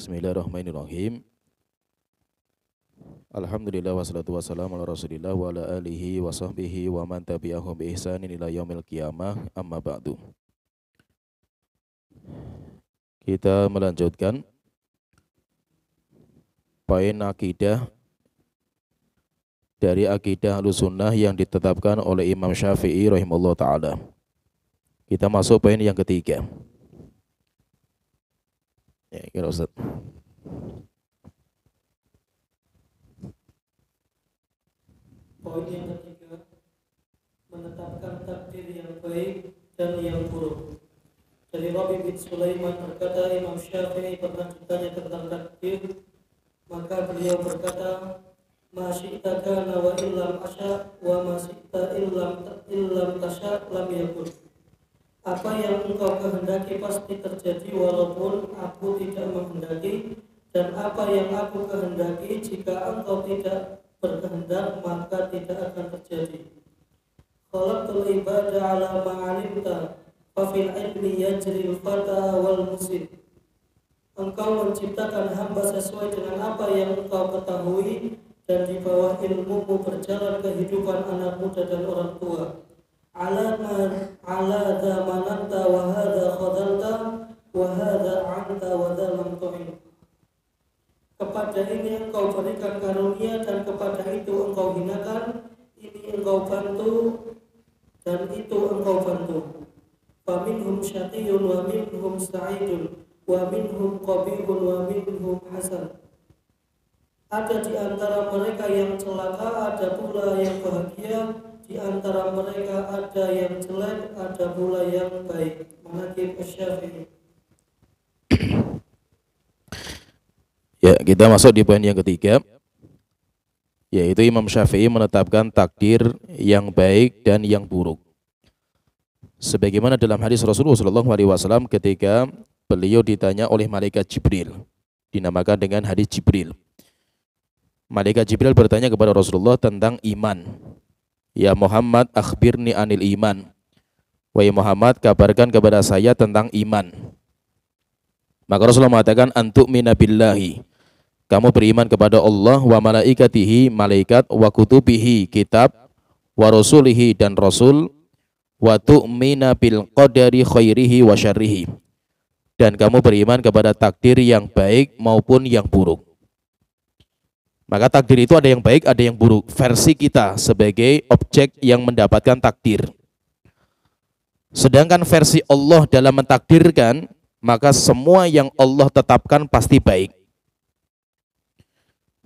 Bismillahirrahmanirrahim. Alhamdulillah wassalatu wassalamu ala Rasulillah wa ala alihi wa sahbihi wa man tabi'ahum bi ihsanin ila yaumil qiyamah, amma ba'du. Kita melanjutkan poin akidah dari akidah Ahlussunnah yang ditetapkan oleh Imam Syafi'i rahimahullah ta'ala. Kita masuk poin yang ketiga. Ya, kira Ustaz. Poin yang ketiga, menetapkan takdir yang baik dan yang buruk. Dari Rabi bin Sulaiman berkata, Imam Syafi'i pernah ditanya tentang takdir, maka beliau berkata, ma syi'ta kana wa illam asya wa ma syi'ta illam tasya lam yakun. Apa yang engkau kehendaki pasti terjadi walaupun aku tidak menghendaki, dan apa yang aku kehendaki jika engkau tidak berkehendak maka tidak akan terjadi. Khalaqtul ibada ala ma'alimta fa fil ilmi yajril fata wal musib. Engkau menciptakan hamba sesuai dengan apa yang engkau ketahui, dan di bawah ilmumu berjalan kehidupan anak muda dan orang tua. Ala dha mananta wa hadha khadalta wa hadha anta wa dha lam tu'in. Kepada ini engkau berikan karunia dan kepada itu engkau hinakan, ini engkau bantu dan itu engkau bantu. Fa minhum syaqiyyun wa minhum sa'idun wa minhum qabihun wa minhum hasan. Ada di antara mereka yang celaka, ada pula yang bahagia, di antara mereka ada yang jelek, ada pula yang baik. Manaqib Asy-Syafi'i. Ya, kita masuk di poin yang ketiga, yaitu Imam Syafi'i menetapkan takdir yang baik dan yang buruk. Sebagaimana dalam hadis Rasulullah SAW ketika beliau ditanya oleh malaikat Jibril, dinamakan dengan hadis Jibril. Malaikat Jibril bertanya kepada Rasulullah tentang iman. Ya Muhammad, akhbirni anil iman. Wahai Muhammad, kabarkan kepada saya tentang iman. Maka Rasulullah mengatakan, antu'mina billahi. Kamu beriman kepada Allah, wa malaikatihi, malaikat, wa kutubihi, kitab, wa rasulihi, dan rasul, wa tu'mina bil qadari khairihi wa syarrihi. Dan kamu beriman kepada takdir yang baik maupun yang buruk. Maka takdir itu ada yang baik, ada yang buruk. Versi kita sebagai objek yang mendapatkan takdir. Sedangkan versi Allah dalam mentakdirkan, maka semua yang Allah tetapkan pasti baik.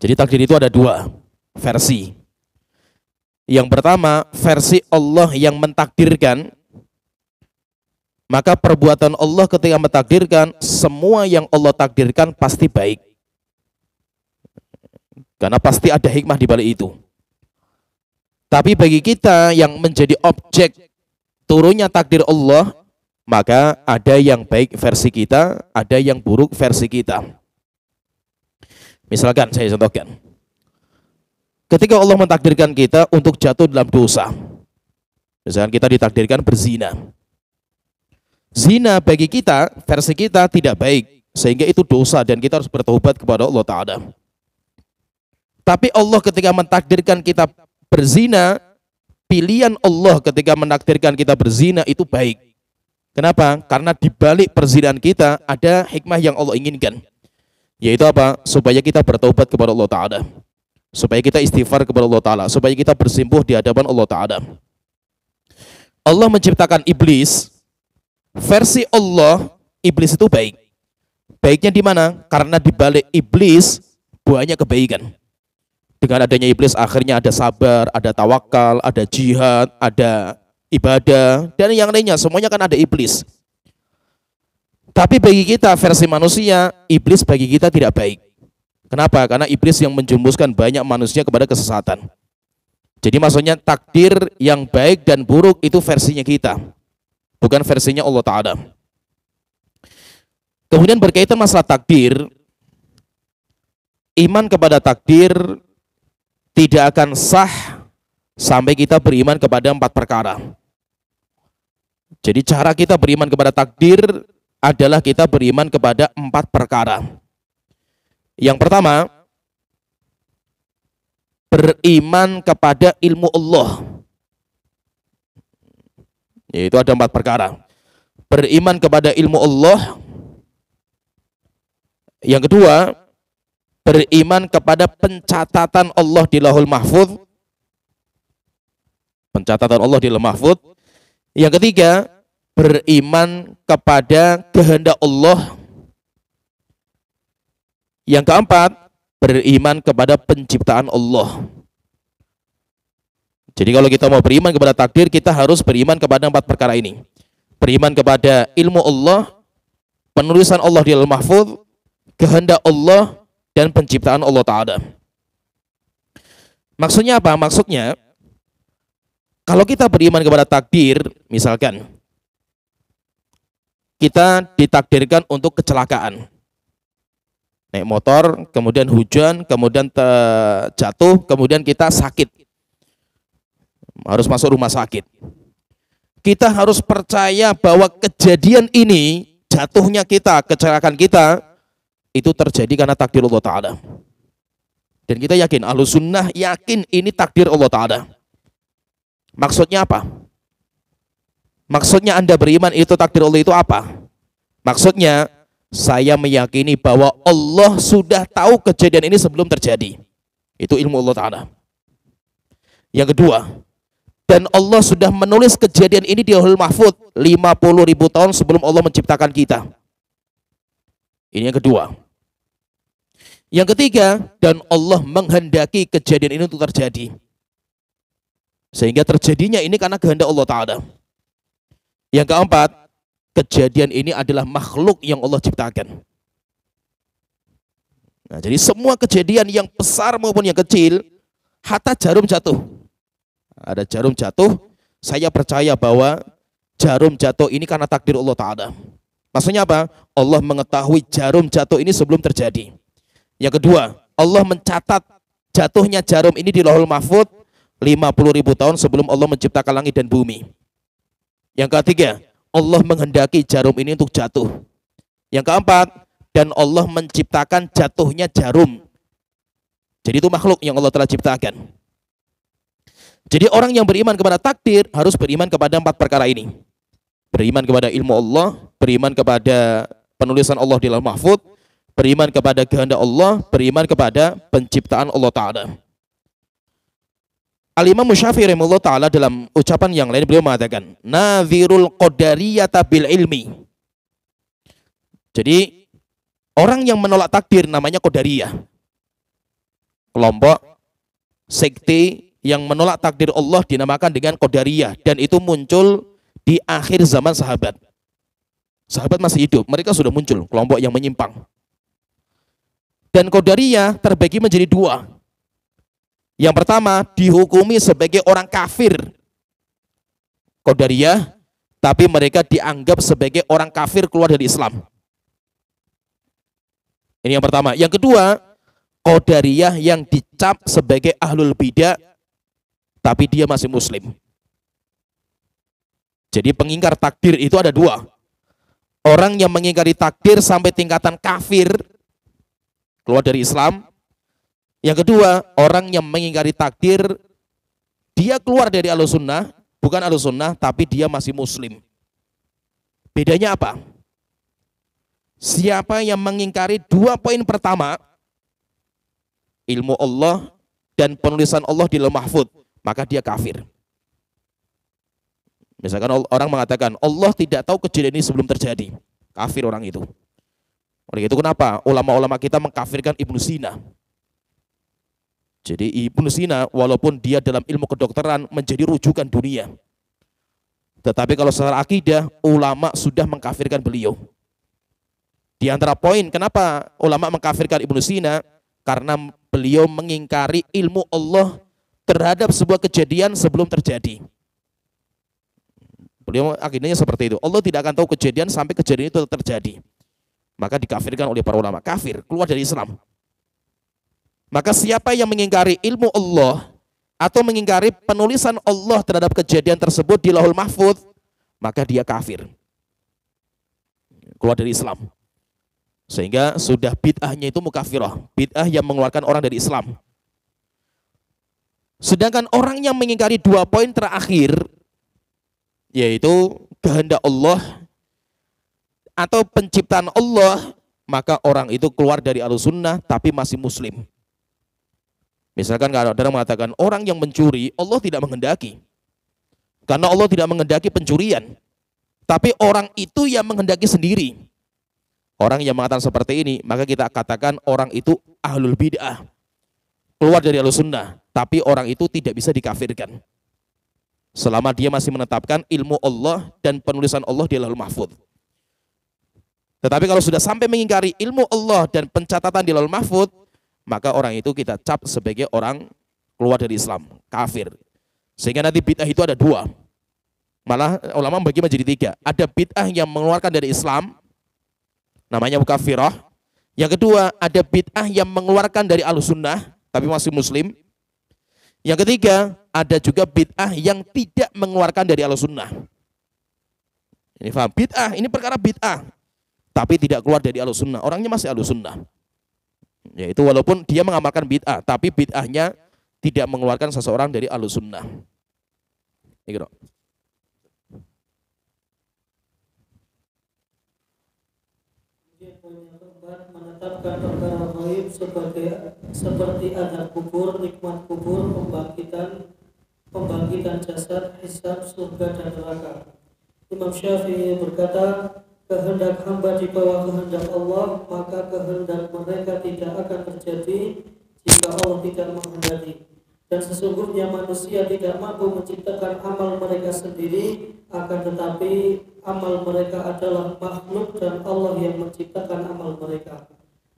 Jadi takdir itu ada dua versi. Yang pertama, versi Allah yang mentakdirkan, maka perbuatan Allah ketika mentakdirkan, semua yang Allah takdirkan pasti baik. Karena pasti ada hikmah di balik itu. Tapi bagi kita yang menjadi objek turunnya takdir Allah, maka ada yang baik versi kita, ada yang buruk versi kita. Misalkan saya contohkan, ketika Allah mentakdirkan kita untuk jatuh dalam dosa, misalkan kita ditakdirkan berzina. Zina bagi kita, versi kita tidak baik, sehingga itu dosa dan kita harus bertobat kepada Allah Ta'ala. Tapi Allah ketika mentakdirkan kita berzina, pilihan Allah ketika menakdirkan kita berzina itu baik. Kenapa? Karena di balik perzinahan kita ada hikmah yang Allah inginkan. Yaitu apa? Supaya kita bertaubat kepada Allah Ta'ala. Supaya kita istighfar kepada Allah Ta'ala. Supaya kita bersimpuh di hadapan Allah Ta'ala. Allah menciptakan iblis. Versi Allah, iblis itu baik. Baiknya di mana? Karena di balik iblis banyak kebaikan. Dengan adanya iblis akhirnya ada sabar, ada tawakal, ada jihad, ada ibadah, dan yang lainnya. Semuanya kan ada iblis. Tapi bagi kita versi manusia, iblis bagi kita tidak baik. Kenapa? Karena iblis yang menjumuskan banyak manusia kepada kesesatan. Jadi maksudnya takdir yang baik dan buruk itu versinya kita, bukan versinya Allah Ta'ala. Kemudian berkaitan masalah takdir, iman kepada takdir tidak akan sah sampai kita beriman kepada 4 perkara. Jadi cara kita beriman kepada takdir adalah kita beriman kepada 4 perkara. Yang pertama, beriman kepada ilmu Allah. Yaitu ada 4 perkara. Beriman kepada ilmu Allah. Yang kedua, beriman kepada pencatatan Allah di Lauhul Mahfuz. Pencatatan Allah di Lauhul Mahfuz. Yang ketiga, beriman kepada kehendak Allah. Yang keempat, beriman kepada penciptaan Allah. Jadi kalau kita mau beriman kepada takdir, kita harus beriman kepada 4 perkara ini. Beriman kepada ilmu Allah, penulisan Allah di Lauhul Mahfuz, kehendak Allah, dan penciptaan Allah Ta'ala. Maksudnya apa? Maksudnya, kalau kita beriman kepada takdir, misalkan, kita ditakdirkan untuk kecelakaan. Naik motor, kemudian hujan, kemudian jatuh, kemudian kita sakit. Harus masuk rumah sakit. Kita harus percaya bahwa kejadian ini, jatuhnya kita, kecelakaan kita, itu terjadi karena takdir Allah Ta'ala. Dan kita yakin, Ahlus Sunnah yakin ini takdir Allah Ta'ala. Maksudnya apa? Maksudnya Anda beriman itu takdir Allah itu apa? Maksudnya, saya meyakini bahwa Allah sudah tahu kejadian ini sebelum terjadi. Itu ilmu Allah Ta'ala. Yang kedua, dan Allah sudah menulis kejadian ini di Lauhul Mahfuz 50.000 tahun sebelum Allah menciptakan kita. Ini yang kedua. Yang ketiga, dan Allah menghendaki kejadian ini untuk terjadi. Sehingga terjadinya ini karena kehendak Allah Ta'ala. Yang keempat, kejadian ini adalah makhluk yang Allah ciptakan. Nah, jadi semua kejadian yang besar maupun yang kecil, hatta jarum jatuh. Ada jarum jatuh, saya percaya bahwa jarum jatuh ini karena takdir Allah Ta'ala. Maksudnya apa? Allah mengetahui jarum jatuh ini sebelum terjadi. Yang kedua, Allah mencatat jatuhnya jarum ini di Lauhul Mahfuz 50.000 tahun sebelum Allah menciptakan langit dan bumi. Yang ketiga, Allah menghendaki jarum ini untuk jatuh. Yang keempat, dan Allah menciptakan jatuhnya jarum. Jadi itu makhluk yang Allah telah ciptakan. Jadi orang yang beriman kepada takdir harus beriman kepada 4 perkara ini. Beriman kepada ilmu Allah, beriman kepada penulisan Allah di Lauhul Mahfuz, beriman kepada kehendak Allah, beriman kepada penciptaan Allah Ta'ala. Al-Imam Syafi'i rahimahullah ta'ala dalam ucapan yang lain beliau mengatakan, Nadhirul qadariyata bil ilmi. Jadi orang yang menolak takdir namanya qadariyah. Kelompok sekte yang menolak takdir Allah dinamakan dengan qadariyah, dan itu muncul di akhir zaman sahabat. Sahabat masih hidup, mereka sudah muncul kelompok yang menyimpang. Dan qadariyah terbagi menjadi 2. Yang pertama, dihukumi sebagai orang kafir. Qadariyah, tapi mereka dianggap sebagai orang kafir keluar dari Islam. Ini yang pertama. Yang kedua, qadariyah yang dicap sebagai ahlul bidah, tapi dia masih muslim. Jadi pengingkar takdir itu ada 2. Orang yang mengingkari takdir sampai tingkatan kafir, keluar dari Islam. Yang kedua, orang yang mengingkari takdir, dia keluar dari Ahlus Sunnah, bukan Ahlus Sunnah, tapi dia masih muslim. Bedanya apa? Siapa yang mengingkari 2 poin pertama, ilmu Allah dan penulisan Allah di Lauhul Mahfuz, maka dia kafir. Misalkan orang mengatakan Allah tidak tahu kejadian ini sebelum terjadi, kafir orang itu. Oleh itu kenapa ulama-ulama kita mengkafirkan Ibnu Sina? Jadi Ibnu Sina walaupun dia dalam ilmu kedokteran menjadi rujukan dunia, tetapi kalau secara akidah ulama sudah mengkafirkan beliau. Di antara poin kenapa ulama mengkafirkan Ibnu Sina, karena beliau mengingkari ilmu Allah terhadap sebuah kejadian sebelum terjadi. Beliau akidahnya seperti itu. Allah tidak akan tahu kejadian sampai kejadian itu terjadi. Maka dikafirkan oleh para ulama. Kafir, keluar dari Islam. Maka siapa yang mengingkari ilmu Allah atau mengingkari penulisan Allah terhadap kejadian tersebut di Lauhul Mahfuz, maka dia kafir. Keluar dari Islam. Sehingga sudah bid'ahnya itu mukafirah, bid'ah yang mengeluarkan orang dari Islam. Sedangkan orang yang mengingkari 2 poin terakhir, yaitu kehendak Allah atau penciptaan Allah, maka orang itu keluar dari Ahlussunnah tapi masih muslim. Misalkan kalau ada orang mengatakan orang yang mencuri Allah tidak menghendaki, karena Allah tidak menghendaki pencurian, tapi orang itu yang menghendaki sendiri. Orang yang mengatakan seperti ini, maka kita katakan orang itu ahlul bid'ah, keluar dari Ahlussunnah, tapi orang itu tidak bisa dikafirkan selama dia masih menetapkan ilmu Allah dan penulisan Allah di Lauhul Mahfuz. Tetapi kalau sudah sampai mengingkari ilmu Allah dan pencatatan di Lauhul Mahfuz, maka orang itu kita cap sebagai orang keluar dari Islam, kafir. Sehingga nanti bid'ah itu ada 2. Malah ulama bagi menjadi 3. Ada bid'ah yang mengeluarkan dari Islam, namanya mukafirah. Yang kedua, ada bid'ah yang mengeluarkan dari Ahlussunnah tapi masih muslim. Yang ketiga, ada juga bid'ah yang tidak mengeluarkan dari Ahlussunnah. Ini paham? Bid'ah, ini perkara bid'ah tapi tidak keluar dari Ahlussunnah, orangnya masih Ahlussunnah. Yaitu walaupun dia mengamalkan bid'ah, tapi bid'ahnya tidak mengeluarkan seseorang dari Ahlussunnah. Ini menetapkan perkara gaib seperti azab kubur, nikmat kubur, pembangkitan jasad, hisab, surga dan neraka. Imam Syafi'i berkata, kehendak hamba di bawah kehendak Allah, maka kehendak mereka tidak akan terjadi jika Allah tidak menghendaki. Dan sesungguhnya manusia tidak mampu menciptakan amal mereka sendiri, akan tetapi amal mereka adalah makhluk dan Allah yang menciptakan amal mereka.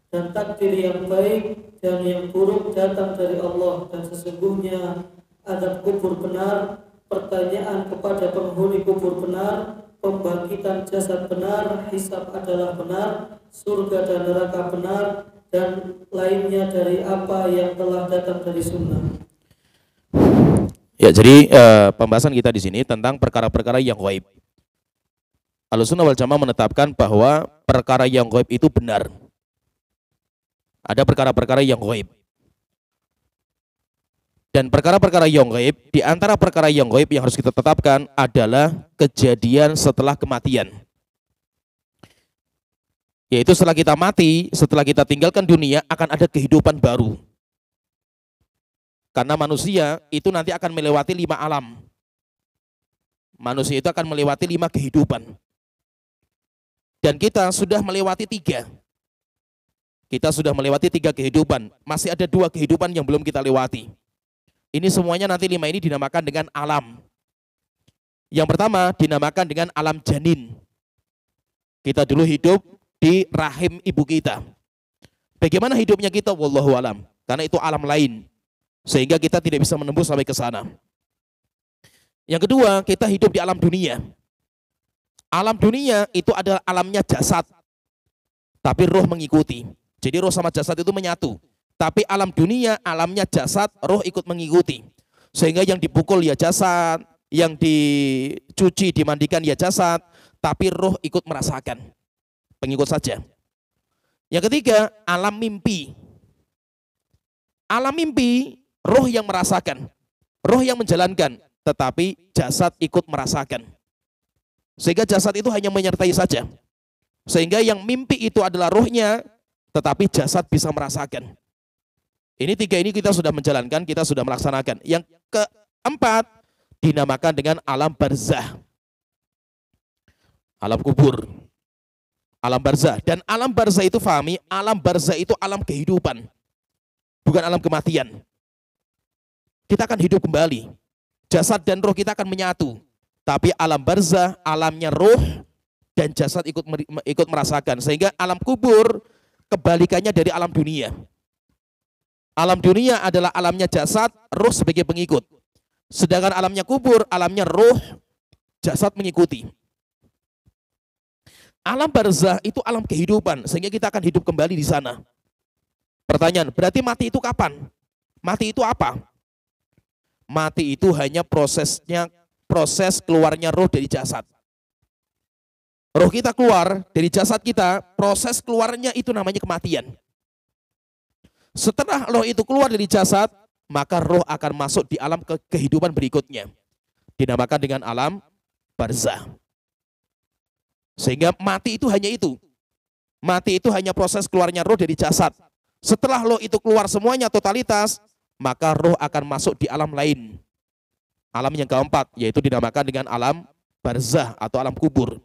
Dan takdir yang baik dan yang buruk datang dari Allah, dan sesungguhnya azab kubur benar, pertanyaan kepada penghuni kubur benar, pembangkitan jasad benar, hisab adalah benar, surga dan neraka benar, dan lainnya dari apa yang telah datang dari sunnah. Ya, jadi pembahasan kita di sini tentang perkara-perkara yang gaib. Ahlussunnah wal Jamaah menetapkan bahwa perkara yang gaib itu benar. Ada perkara-perkara yang gaib. Dan perkara-perkara yang gaib, di antara perkara yang gaib yang harus kita tetapkan adalah kejadian setelah kematian. Yaitu setelah kita mati, setelah kita tinggalkan dunia, akan ada kehidupan baru. Karena manusia itu nanti akan melewati 5 alam. Manusia itu akan melewati 5 kehidupan. Dan kita sudah melewati 3. Kita sudah melewati 3 kehidupan. Masih ada 2 kehidupan yang belum kita lewati. Ini semuanya nanti 5 ini dinamakan dengan alam. Yang pertama dinamakan dengan alam janin. Kita dulu hidup di rahim ibu kita. Bagaimana hidupnya kita? Wallahu alam. Karena itu alam lain. Sehingga kita tidak bisa menembus sampai ke sana. Yang kedua, kita hidup di alam dunia. Alam dunia itu adalah alamnya jasad. Tapi roh mengikuti. Jadi roh sama jasad itu menyatu. Tapi alam dunia, alamnya jasad, roh ikut mengikuti. Sehingga yang dipukul ya jasad, yang dicuci, dimandikan ya jasad, tapi roh ikut merasakan. Pengikut saja. Yang ketiga, alam mimpi. Alam mimpi, roh yang merasakan, roh yang menjalankan, tetapi jasad ikut merasakan. Sehingga jasad itu hanya menyertai saja. Sehingga yang mimpi itu adalah rohnya, tetapi jasad bisa merasakan. Ini 3 ini kita sudah menjalankan, kita sudah melaksanakan. Yang keempat dinamakan dengan alam barzah. Alam kubur. Alam barzah. Dan alam barzah itu fahami, alam barzah itu alam kehidupan. Bukan alam kematian. Kita akan hidup kembali. Jasad dan roh kita akan menyatu. Tapi alam barzah, alamnya roh dan jasad ikut merasakan. Sehingga alam kubur kebalikannya dari alam dunia. Alam dunia adalah alamnya jasad, roh sebagai pengikut. Sedangkan alamnya kubur, alamnya roh, jasad mengikuti. Alam barzah itu alam kehidupan, sehingga kita akan hidup kembali di sana. Pertanyaan, berarti mati itu kapan? Mati itu apa? Mati itu hanya proses keluarnya roh dari jasad. Roh kita keluar dari jasad kita, proses keluarnya itu namanya kematian. Setelah roh itu keluar dari jasad, maka roh akan masuk di alam kehidupan berikutnya. Dinamakan dengan alam barzah. Sehingga mati itu hanya itu. Mati itu hanya proses keluarnya roh dari jasad. Setelah roh itu keluar semuanya totalitas, maka roh akan masuk di alam lain. Alam yang keempat, yaitu dinamakan dengan alam barzah atau alam kubur.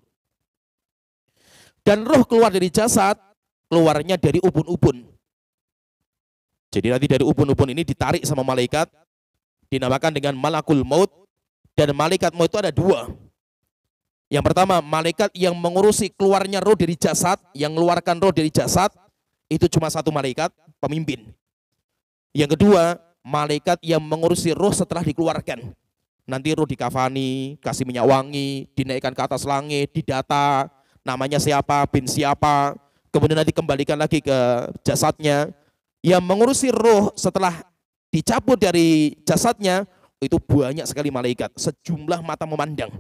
Dan roh keluar dari jasad, keluarnya dari ubun-ubun. Jadi nanti dari ubun-ubun ini ditarik sama malaikat, dinamakan dengan malakul maut. Dan malaikat maut itu ada dua. Yang pertama, malaikat yang mengurusi keluarnya roh dari jasad, yang mengeluarkan roh dari jasad, itu cuma satu malaikat, pemimpin. Yang kedua, malaikat yang mengurusi roh setelah dikeluarkan. Nanti roh dikafani, kasih minyak wangi, dinaikkan ke atas langit, didata, namanya siapa, bin siapa, kemudian nanti kembalikan lagi ke jasadnya. Yang mengurusi roh setelah dicabut dari jasadnya, itu banyak sekali malaikat, sejumlah mata memandang.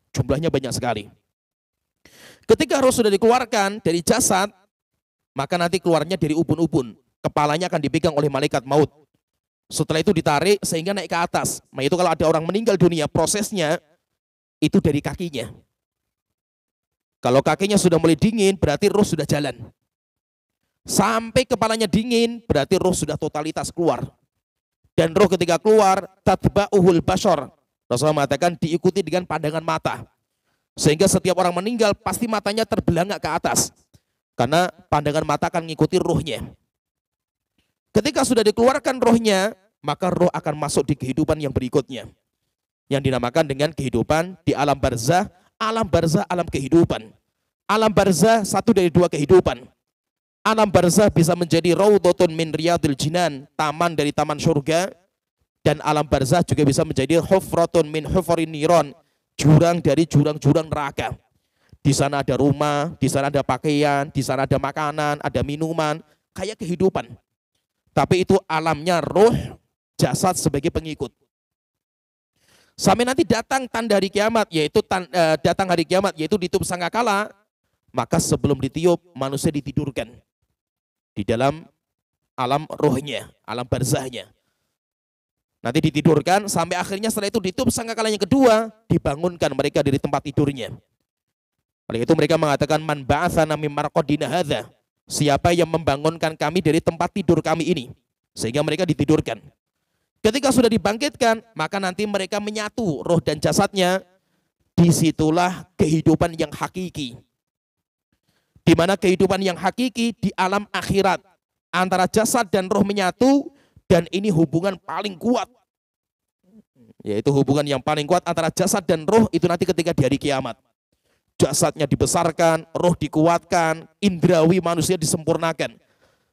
Jumlahnya banyak sekali. Ketika roh sudah dikeluarkan dari jasad, maka nanti keluarnya dari ubun-ubun. Kepalanya akan dipegang oleh malaikat maut. Setelah itu ditarik sehingga naik ke atas. Nah itu kalau ada orang meninggal dunia, prosesnya itu dari kakinya. Kalau kakinya sudah mulai dingin, berarti roh sudah jalan. Sampai kepalanya dingin, berarti roh sudah totalitas keluar. Dan roh ketika keluar, tatba'uhul bashar. Rasulullah mengatakan diikuti dengan pandangan mata. Sehingga setiap orang meninggal pasti matanya terbelangak ke atas. Karena pandangan mata akan mengikuti rohnya. Ketika sudah dikeluarkan rohnya, maka roh akan masuk di kehidupan yang berikutnya. Yang dinamakan dengan kehidupan di alam barzah, alam kehidupan. Alam barzah satu dari dua kehidupan. Alam barzah bisa menjadi raudhatun min riyadil jinan, taman dari taman surga. Dan alam barzah juga bisa menjadi hufratun min hufarin niron, jurang dari jurang-jurang neraka. Di sana ada rumah, di sana ada pakaian, di sana ada makanan, ada minuman, kayak kehidupan. Tapi itu alamnya roh, jasad sebagai pengikut. Sampai nanti datang tanda hari kiamat, yaitu datang hari kiamat, yaitu ditiup sangkakala, maka sebelum ditiup manusia ditidurkan di dalam alam rohnya, alam barzahnya. Nanti ditidurkan sampai akhirnya setelah itu ditiup sangkakala yang kedua, dibangunkan mereka dari tempat tidurnya. Oleh itu mereka mengatakan man ba'atsana min marqadina hadza. Siapa yang membangunkan kami dari tempat tidur kami ini? Sehingga mereka ditidurkan. Ketika sudah dibangkitkan, maka nanti mereka menyatu roh dan jasadnya. Disitulah kehidupan yang hakiki. Di mana kehidupan yang hakiki di alam akhirat. Antara jasad dan roh menyatu. Dan ini hubungan paling kuat. Yaitu hubungan yang paling kuat antara jasad dan roh itu nanti ketika di hari kiamat. Jasadnya dibesarkan, roh dikuatkan, indrawi manusia disempurnakan.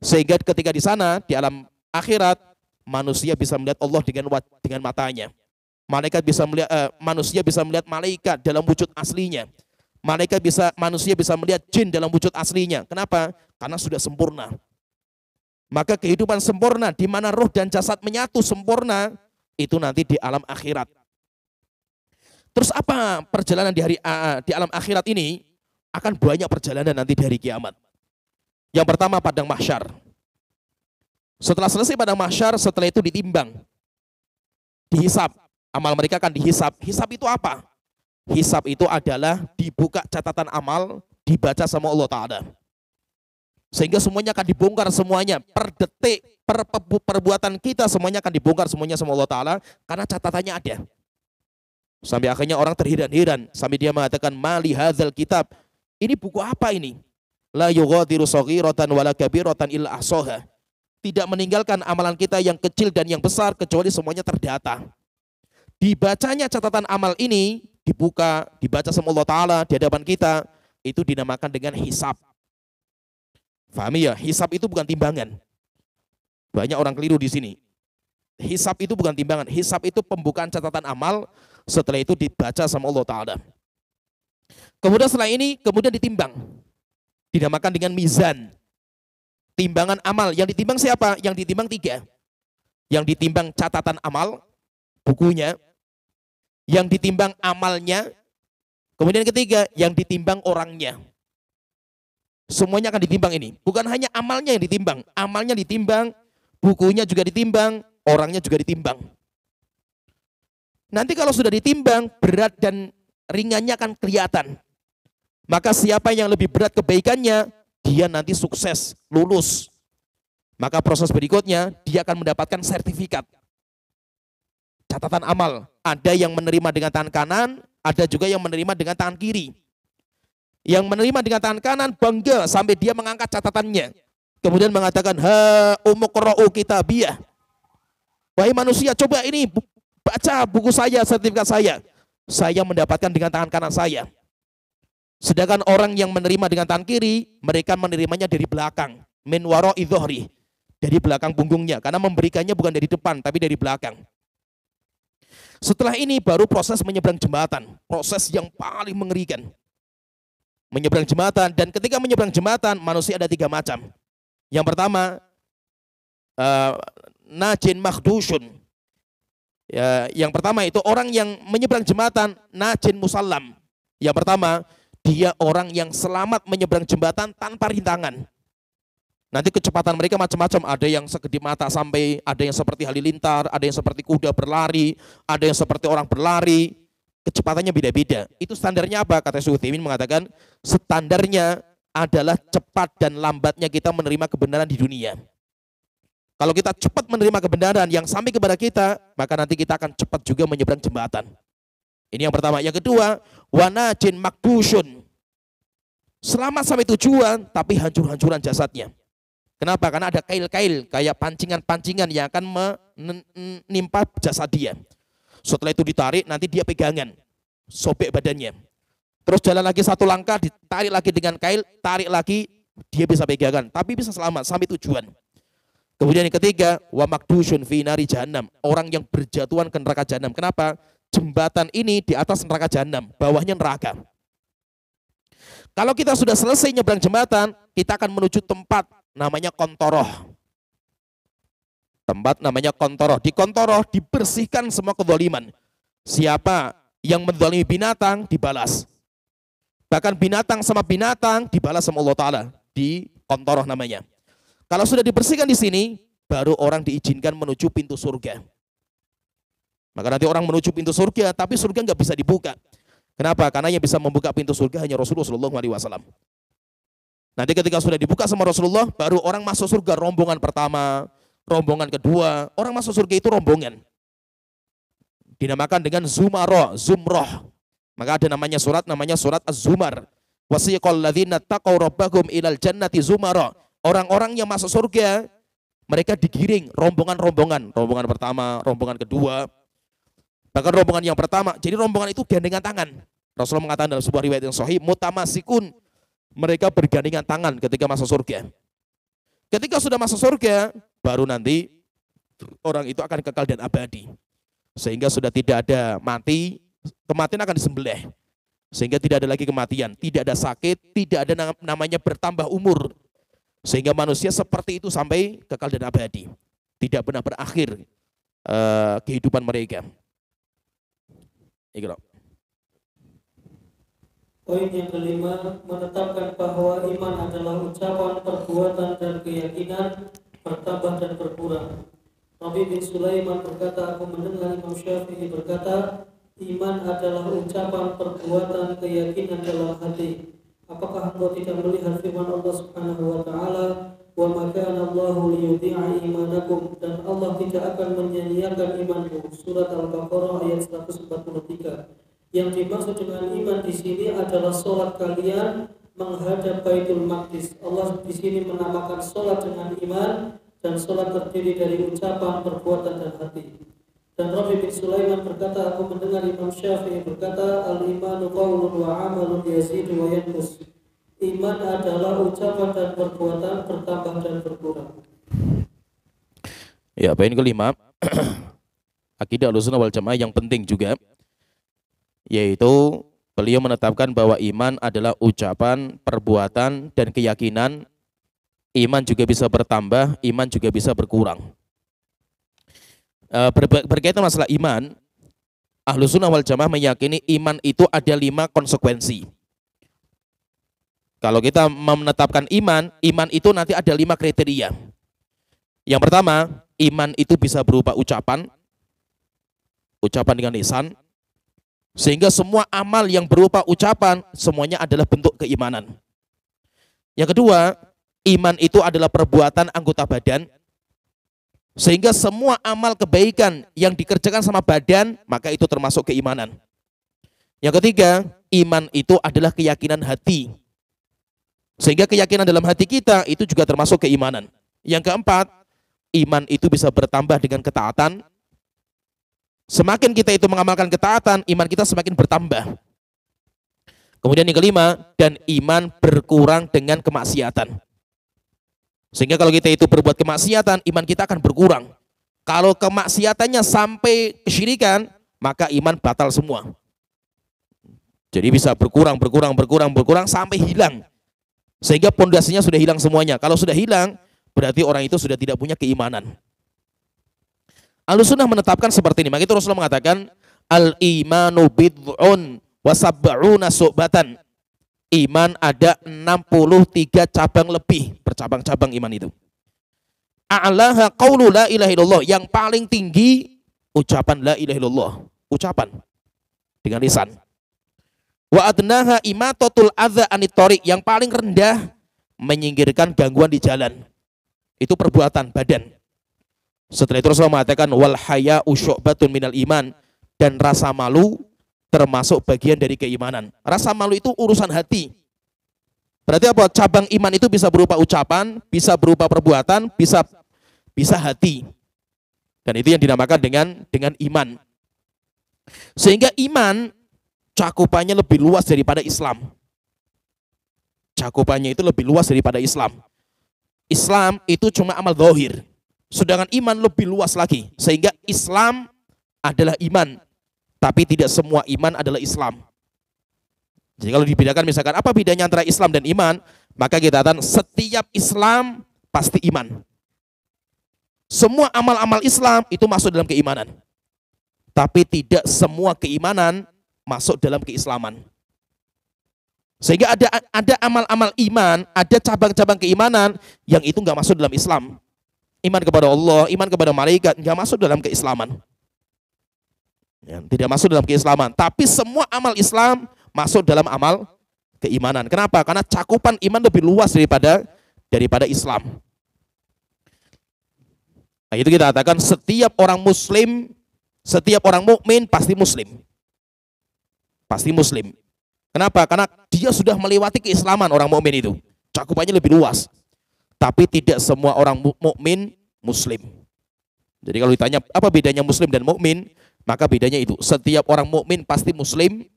Sehingga ketika di sana, di alam akhirat, manusia bisa melihat Allah dengan matanya. Manusia bisa melihat malaikat dalam wujud aslinya. Manusia bisa melihat jin dalam wujud aslinya. Kenapa? Karena sudah sempurna. Maka kehidupan sempurna di mana roh dan jasad menyatu sempurna itu nanti di alam akhirat. Terus apa perjalanan di alam akhirat ini? Akan banyak perjalanan nanti dari kiamat. Yang pertama padang mahsyar. Setelah selesai padang mahsyar, setelah itu ditimbang. Dihisab. Amal mereka akan dihisab. Hisab itu apa? Hisab itu adalah dibuka catatan amal, dibaca sama Allah Ta'ala. Sehingga semuanya akan dibongkar semuanya. Per detik, per perbuatan kita semuanya akan dibongkar semuanya sama Allah Ta'ala. Karena catatannya ada. Sampai akhirnya orang terheran-heran. Sampai dia mengatakan, mali hadzal kitab. Ini buku apa ini? La yughadiru saghiratan wala kabiratan illa ahsaha. Tidak meninggalkan amalan kita yang kecil dan yang besar kecuali semuanya terdata. Dibacanya catatan amal ini dibuka, dibaca sama Allah Ta'ala di hadapan kita, itu dinamakan dengan hisab. Fahami ya? Hisab itu bukan timbangan. Banyak orang keliru di sini. Hisab itu bukan timbangan. Hisab itu pembukaan catatan amal. Setelah itu dibaca sama Allah Ta'ala. Kemudian setelah ini, kemudian ditimbang. Dinamakan dengan mizan. Timbangan amal. Yang ditimbang siapa? Yang ditimbang 3. Yang ditimbang catatan amal, bukunya. Yang ditimbang amalnya. Kemudian ketiga, yang ditimbang orangnya. Semuanya akan ditimbang ini. Bukan hanya amalnya yang ditimbang. Amalnya ditimbang, bukunya juga ditimbang, orangnya juga ditimbang. Nanti kalau sudah ditimbang, berat dan ringannya akan kelihatan. Maka siapa yang lebih berat kebaikannya, dia nanti sukses, lulus. Maka proses berikutnya, dia akan mendapatkan sertifikat. Catatan amal. Ada yang menerima dengan tangan kanan, ada juga yang menerima dengan tangan kiri. Yang menerima dengan tangan kanan bangga sampai dia mengangkat catatannya. Kemudian mengatakan, ha umuqra'u kitabiyah. Wahai manusia, coba ini baca buku saya, sertifikat saya. Saya mendapatkan dengan tangan kanan saya. Sedangkan orang yang menerima dengan tangan kiri, mereka menerimanya dari belakang. Min wara'i dhuhri. Dari belakang punggungnya. Karena memberikannya bukan dari depan, tapi dari belakang. Setelah ini baru proses menyeberang jembatan. Proses yang paling mengerikan. Menyeberang jembatan. Dan ketika menyeberang jembatan, manusia ada 3 macam. Yang pertama, najin makhdushun. Ya, yang pertama itu orang yang menyeberang jembatan, najin musallam. Yang pertama, dia orang yang selamat menyeberang jembatan tanpa rintangan. Nanti kecepatan mereka macam-macam, ada yang segede mata sampai, ada yang seperti halilintar, ada yang seperti kuda berlari, ada yang seperti orang berlari, kecepatannya beda-beda. Itu standarnya apa? Kata Syekh Utsaimin mengatakan, standarnya adalah cepat dan lambatnya kita menerima kebenaran di dunia. Kalau kita cepat menerima kebenaran yang sampai kepada kita, maka nanti kita akan cepat juga menyeberang jembatan. Ini yang pertama. Yang kedua, wanajin makdushun. Selamat sampai tujuan, tapi hancur-hancuran jasadnya. Kenapa? Karena ada kail-kail, kayak pancingan-pancingan yang akan menimpa jasad dia. Setelah itu ditarik, nanti dia pegangan, sobek badannya. Terus jalan lagi 1 langkah, ditarik lagi dengan kail, tarik lagi, dia bisa pegangan, tapi bisa selamat sampai tujuan. Kemudian yang ketiga, wa makdushun fi nari jahannam, orang yang berjatuhan ke neraka jahannam. Kenapa? Jembatan ini di atas neraka jahannam, bawahnya neraka. Kalau kita sudah selesai nyebrang jembatan, kita akan menuju tempat namanya kontoroh. Tempat namanya kontoroh. Di kontoroh dibersihkan semua kezaliman. Siapa yang menzalimi binatang dibalas. Bahkan binatang sama binatang dibalas sama Allah Ta'ala. Di kontoroh namanya. Kalau sudah dibersihkan di sini, baru orang diizinkan menuju pintu surga. Maka nanti orang menuju pintu surga, tapi surga nggak bisa dibuka. Kenapa? Karena yang bisa membuka pintu surga hanya Rasulullah SAW. Nanti ketika sudah dibuka sama Rasulullah, baru orang masuk surga rombongan pertama, rombongan kedua. Orang masuk surga itu rombongan. Dinamakan dengan zumroh. Maka ada namanya surat Az-Zumar. Wasiqal ladzina taqaw rabbahum ilal jannati zumara. Orang-orang yang masuk surga, mereka digiring rombongan-rombongan. Rombongan pertama, rombongan kedua. Bahkan rombongan yang pertama, jadi rombongan itu gandengan tangan. Rasulullah mengatakan dalam sebuah riwayat yang sahih, mutamasikun. Mereka bergandengan tangan ketika masuk surga. Ketika sudah masuk surga, baru nanti orang itu akan kekal dan abadi. Sehingga sudah tidak ada mati, kematian akan disembelih. Sehingga tidak ada lagi kematian, tidak ada sakit, tidak ada namanya bertambah umur. Sehingga manusia seperti itu sampai kekal dan abadi. Tidak pernah berakhir kehidupan mereka. Ikut. Poin yang kelima, menetapkan bahwa iman adalah ucapan, perbuatan, dan keyakinan, bertambah dan berkurang. Rabi bin Sulaiman berkata, aku mendengar Imam Syafi'i berkata, iman adalah ucapan, perbuatan, keyakinan dalam hati. Apakah engkau tidak melihat firman Allah Subhanahu wa taala, wa ma kana Allahu liyudhi'a imanakum, dan Allah tidak akan menyia-nyiakan imanmu. Surat Al-Baqarah ayat 143. Yang dimaksud dengan iman di sini adalah sholat kalian menghadap Baitul Maqdis. Allah di sini menamakan sholat dengan iman, dan sholat terdiri dari ucapan, perbuatan, dan hati. Dan Rabi bin Sulaiman berkata, aku mendengar Imam Syafi'i berkata, al-imanu qawlun wa amalun yazidu wa yanqus. Iman adalah ucapan dan perbuatan, bertambah dan berkurang. Ya, poin kelima, akidah Ahlussunnah wal Jamaah yang penting juga, yaitu beliau menetapkan bahwa iman adalah ucapan, perbuatan, dan keyakinan. Iman juga bisa bertambah, iman juga bisa berkurang. Berkaitan masalah iman, Ahlus Sunnah wal Jamaah meyakini iman itu ada 5 konsekuensi. Kalau kita menetapkan iman, iman itu nanti ada 5 kriteria. Yang pertama, iman itu bisa berupa ucapan dengan lisan, sehingga semua amal yang berupa ucapan semuanya adalah bentuk keimanan. Yang kedua, iman itu adalah perbuatan anggota badan, sehingga semua amal kebaikan yang dikerjakan sama badan, maka itu termasuk keimanan. Yang ketiga, iman itu adalah keyakinan hati, sehingga keyakinan dalam hati kita itu juga termasuk keimanan. Yang keempat, iman itu bisa bertambah dengan ketaatan. Semakin kita itu mengamalkan ketaatan, iman kita semakin bertambah. Kemudian yang kelima, dan iman berkurang dengan kemaksiatan. Sehingga kalau kita itu berbuat kemaksiatan, iman kita akan berkurang. Kalau kemaksiatannya sampai kesyirikan, maka iman batal semua. Jadi bisa berkurang sampai hilang. Sehingga pondasinya sudah hilang semuanya. Kalau sudah hilang, berarti orang itu sudah tidak punya keimanan. Ahlus Sunnah menetapkan seperti ini. Maka itu Rasulullah mengatakan, al-imanu bid'un wa sab'una su'batan. Iman ada 63 cabang lebih, bercabang-cabang iman itu. A'laha qaulu la ilaha illallah, yang paling tinggi ucapan la ilaha illallah, ucapan dengan lisan. Wa adnaha imatatul adza anit thariq, yang paling rendah menyingkirkan gangguan di jalan. Itu perbuatan badan. Setelah itu Rasulullah mengatakan wal haya'u syu'batun minal iman, dan rasa malu termasuk bagian dari keimanan. Rasa malu itu urusan hati. Berarti apa? Cabang iman itu bisa berupa ucapan, bisa berupa perbuatan, bisa hati. Dan itu yang dinamakan dengan iman. Sehingga iman cakupannya lebih luas daripada Islam. Cakupannya itu lebih luas daripada Islam. Islam itu cuma amal zahir. Sedangkan iman lebih luas lagi. Sehingga Islam adalah iman, tapi tidak semua iman adalah Islam. Jadi kalau dibedakan misalkan apa bedanya antara Islam dan iman, maka kita katakan setiap Islam pasti iman. Semua amal-amal Islam itu masuk dalam keimanan. Tapi tidak semua keimanan masuk dalam keislaman. Sehingga ada amal-amal iman, ada cabang-cabang keimanan yang itu nggak masuk dalam Islam. Iman kepada Allah, iman kepada malaikat nggak masuk dalam keislaman. Ya, tidak masuk dalam keislaman. Tapi semua amal Islam masuk dalam amal keimanan. Kenapa? Karena cakupan iman lebih luas daripada Islam. Nah, itu kita katakan setiap orang Muslim, setiap orang mukmin pasti Muslim. Pasti Muslim. Kenapa? Karena dia sudah melewati keislaman orang mukmin itu. Cakupannya lebih luas. Tapi tidak semua orang mukmin Muslim. Jadi kalau ditanya apa bedanya Muslim dan mukmin, maka bedanya itu, setiap orang mukmin pasti Muslim,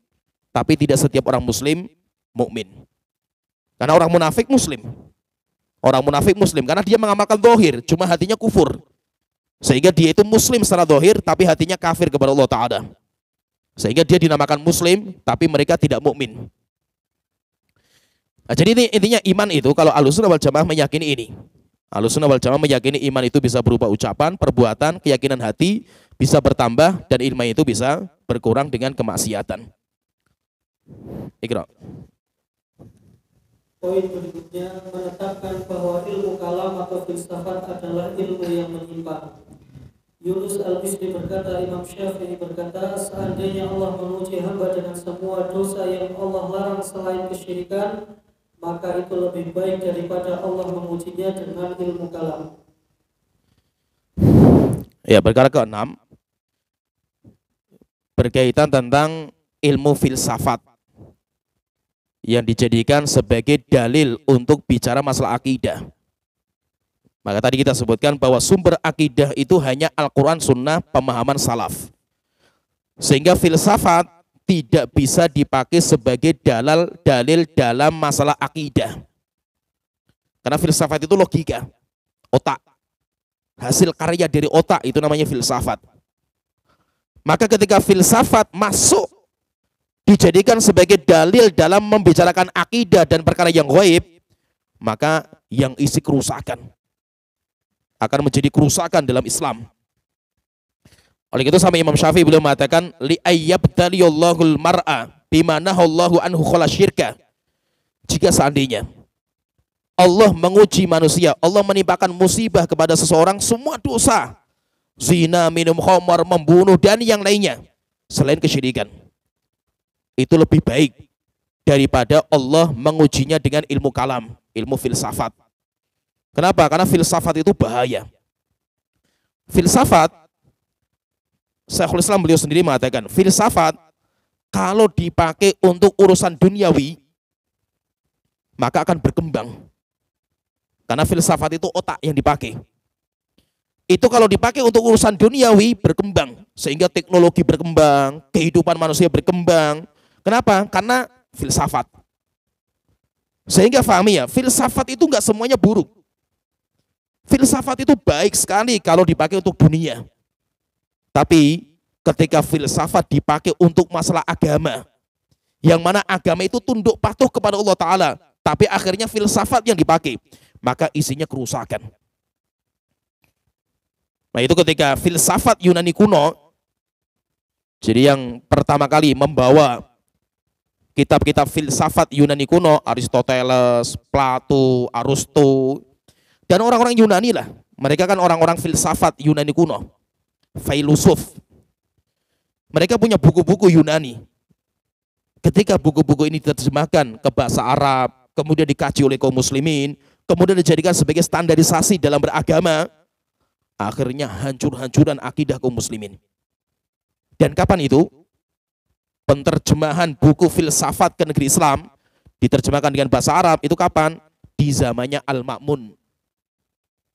tapi tidak setiap orang Muslim mukmin. Karena orang munafik Muslim. Orang munafik Muslim karena dia mengamalkan zahir, cuma hatinya kufur. Sehingga dia itu Muslim secara zahir, tapi hatinya kafir kepada Allah Ta'ala. Sehingga dia dinamakan Muslim, tapi mereka tidak mukmin. Nah, jadi ini intinya iman itu, kalau Ahlus Sunnah wal Jamaah meyakini ini. Ahlus Sunnah wal Jamaah meyakini iman itu bisa berupa ucapan, perbuatan, keyakinan hati, bisa bertambah, dan iman itu bisa berkurang dengan kemaksiatan. Iqra. Poin berikutnya menetapkan bahwa ilmu kalam atau filsafat adalah ilmu yang menyimpang. Yunus al-Misri berkata, Imam Syafi'i berkata, seandainya Allah menguji hamba dengan semua dosa yang Allah larang selain kesyirikan, maka itu lebih baik daripada Allah mengujinya dengan ilmu kalam. Ya, perkara ke-6 berkaitan tentang ilmu filsafat yang dijadikan sebagai dalil untuk bicara masalah akidah. Maka tadi kita sebutkan bahwa sumber akidah itu hanya Al-Quran, Sunnah, pemahaman salaf. Sehingga filsafat tidak bisa dipakai sebagai dalil dalam masalah akidah. Karena filsafat itu logika, otak. Hasil karya dari otak itu namanya filsafat. Maka ketika filsafat masuk dijadikan sebagai dalil dalam membicarakan akidah dan perkara yang gaib, maka yang isi kerusakan akan menjadi kerusakan dalam Islam. Oleh itu sama Imam Syafi'i beliau mengatakan li ayyabtaliyallahul mar'a bima nahallahu anhu khala syirka. Jika seandainya Allah menguji manusia, Allah menimpakan musibah kepada seseorang semua dosa, zina, minum khamar, membunuh dan yang lainnya selain kesyirikan, itu lebih baik daripada Allah mengujinya dengan ilmu kalam, ilmu filsafat. Kenapa? Karena filsafat itu bahaya. Filsafat, Syekhul Islam beliau sendiri mengatakan, filsafat kalau dipakai untuk urusan duniawi, maka akan berkembang. Karena filsafat itu otak yang dipakai. Itu kalau dipakai untuk urusan duniawi, berkembang. Sehingga teknologi berkembang, kehidupan manusia berkembang. Kenapa? Karena filsafat. Sehingga fahami ya, filsafat itu enggak semuanya buruk. Filsafat itu baik sekali kalau dipakai untuk dunia. Tapi ketika filsafat dipakai untuk masalah agama, yang mana agama itu tunduk patuh kepada Allah Ta'ala, tapi akhirnya filsafat yang dipakai, maka isinya kerusakan. Nah itu ketika filsafat Yunani kuno, jadi yang pertama kali membawa kitab-kitab filsafat Yunani kuno, Aristoteles, Plato, Aristo, dan orang-orang Yunani lah. Mereka kan orang-orang filsafat Yunani kuno, filosof. Mereka punya buku-buku Yunani. Ketika buku-buku ini diterjemahkan ke bahasa Arab, kemudian dikaji oleh kaum muslimin, kemudian dijadikan sebagai standarisasi dalam beragama, akhirnya hancur-hancuran akidah kaum muslimin. Dan kapan itu? Penterjemahan buku filsafat ke negeri Islam diterjemahkan dengan bahasa Arab itu kapan? Di zamannya Al-Ma'mun.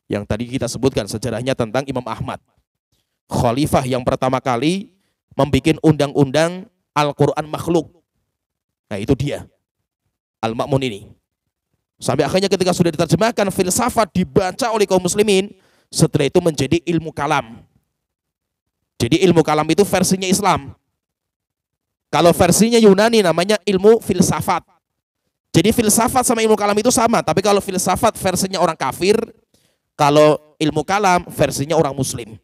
Yang tadi kita sebutkan sejarahnya tentang Imam Ahmad. Khalifah yang pertama kali membuat undang-undang Al-Quran makhluk. Nah itu dia, Al-Ma'mun ini. Sampai akhirnya ketika sudah diterjemahkan, filsafat dibaca oleh kaum muslimin, setelah itu menjadi ilmu kalam. Jadi ilmu kalam itu versinya Islam. Kalau versinya Yunani namanya ilmu filsafat. Jadi filsafat sama ilmu kalam itu sama, tapi kalau filsafat versinya orang kafir, kalau ilmu kalam versinya orang muslim.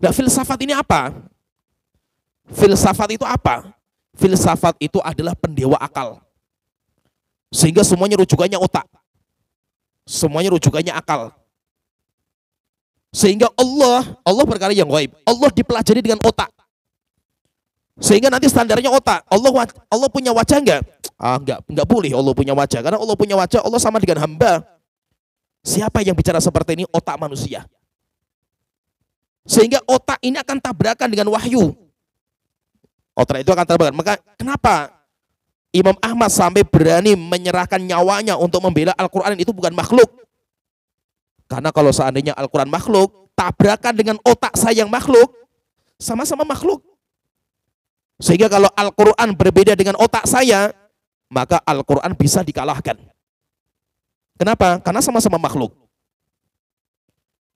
Nah filsafat ini apa? Filsafat itu apa? Filsafat itu adalah pendewa akal. Sehingga semuanya rujukannya otak. Semuanya rujukannya akal. Sehingga Allah perkara yang gaib. Allah dipelajari dengan otak. Sehingga nanti standarnya otak. Allah punya wajah enggak? Enggak boleh Allah punya wajah. Karena Allah punya wajah, Allah sama dengan hamba. Siapa yang bicara seperti ini? Otak manusia. Sehingga otak ini akan tabrakan dengan wahyu. Otak itu akan tabrakan. Maka kenapa Imam Ahmad sampai berani menyerahkan nyawanya untuk membela Al-Quran itu bukan makhluk? Karena kalau seandainya Al-Quran makhluk, tabrakan dengan otak saya yang makhluk, sama-sama makhluk. Sehingga kalau Al-Quran berbeda dengan otak saya, maka Al-Quran bisa dikalahkan. Kenapa? Karena sama-sama makhluk.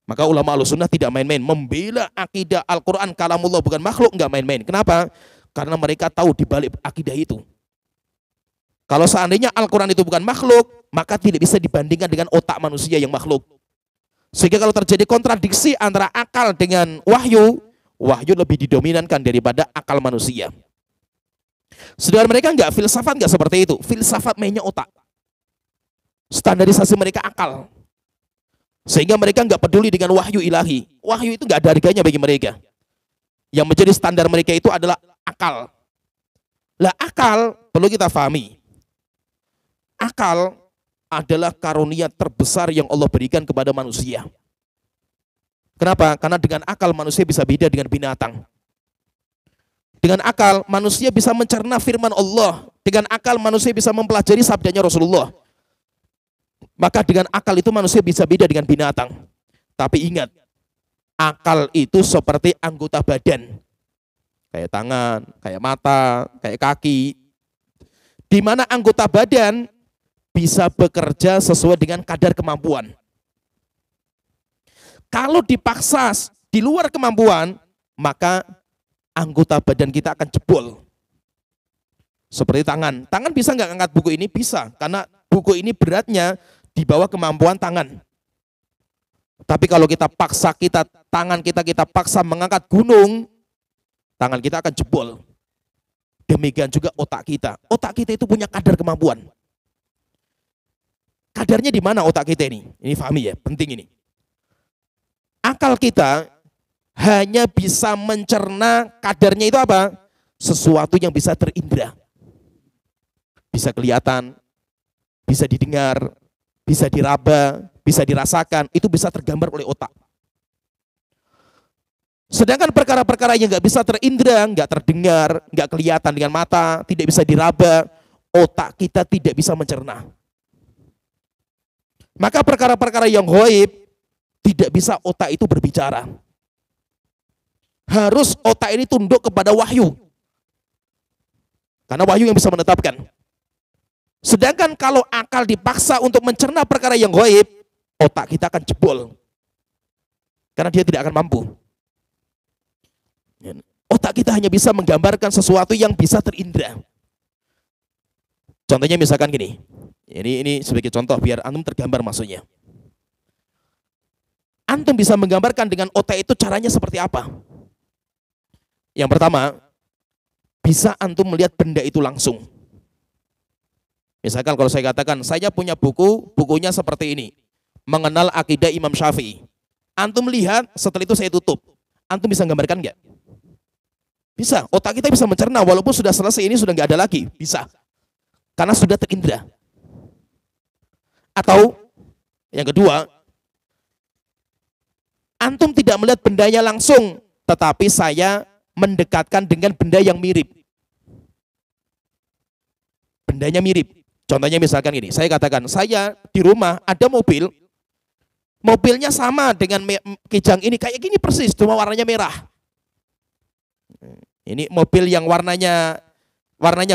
Maka ulama Ahlussunnah tidak main-main membela akidah Al-Quran kalamullah bukan makhluk, enggak main-main. Kenapa? Karena mereka tahu di balik akidah itu. Kalau seandainya Al-Quran itu bukan makhluk, maka tidak bisa dibandingkan dengan otak manusia yang makhluk. Sehingga kalau terjadi kontradiksi antara akal dengan wahyu, wahyu lebih didominankan daripada akal manusia. Sedangkan mereka enggak, filsafat enggak seperti itu. Filsafat mainnya otak. Standarisasi mereka akal. Sehingga mereka enggak peduli dengan wahyu ilahi. Wahyu itu enggak ada harganya bagi mereka. Yang menjadi standar mereka itu adalah akal. Lah akal perlu kita pahami. Akal adalah karunia terbesar yang Allah berikan kepada manusia. Kenapa? Karena dengan akal manusia bisa beda dengan binatang. Dengan akal manusia bisa mencerna firman Allah. Dengan akal manusia bisa mempelajari sabdanya Rasulullah. Maka dengan akal itu manusia bisa beda dengan binatang. Tapi ingat, akal itu seperti anggota badan. Kayak tangan, kayak mata, kayak kaki. Di mana anggota badan bisa bekerja sesuai dengan kadar kemampuan. Kalau dipaksa di luar kemampuan, maka anggota badan kita akan jebol. Seperti tangan. Tangan bisa nggak angkat buku ini? Bisa. Karena buku ini beratnya di bawah kemampuan tangan. Tapi kalau kita paksa tangan kita paksa mengangkat gunung, tangan kita akan jebol. Demikian juga otak kita. Otak kita itu punya kadar kemampuan. Kadarnya di mana otak kita ini? Ini pahami ya, penting ini. Akal kita hanya bisa mencerna kadarnya itu apa? Sesuatu yang bisa terindra. Bisa kelihatan, bisa didengar, bisa diraba, bisa dirasakan, itu bisa tergambar oleh otak. Sedangkan perkara-perkara yang nggak bisa terindra, nggak terdengar, nggak kelihatan dengan mata, tidak bisa diraba, otak kita tidak bisa mencerna. Maka perkara-perkara yang ghaib tidak bisa otak itu berbicara. Harus otak ini tunduk kepada wahyu. Karena wahyu yang bisa menetapkan. Sedangkan kalau akal dipaksa untuk mencerna perkara yang ghaib, otak kita akan jebol. Karena dia tidak akan mampu. Otak kita hanya bisa menggambarkan sesuatu yang bisa terindra. Contohnya misalkan gini. Ini sebagai contoh biar antum tergambar maksudnya. Antum bisa menggambarkan dengan otak itu caranya seperti apa? Yang pertama, bisa antum melihat benda itu langsung. Misalkan kalau saya katakan, saya punya bukunya seperti ini. Mengenal akidah Imam Syafi'i. Antum lihat, setelah itu saya tutup. Antum bisa menggambarkan nggak? Bisa, otak kita bisa mencerna, walaupun sudah selesai ini sudah nggak ada lagi. Bisa, karena sudah terindra. Atau, yang kedua, antum tidak melihat bendanya langsung, tetapi saya mendekatkan dengan benda yang mirip. Bendanya mirip. Contohnya misalkan ini, saya katakan, saya di rumah ada mobilnya sama dengan kijang ini, kayak gini persis, cuma warnanya merah. Ini mobil yang warnanya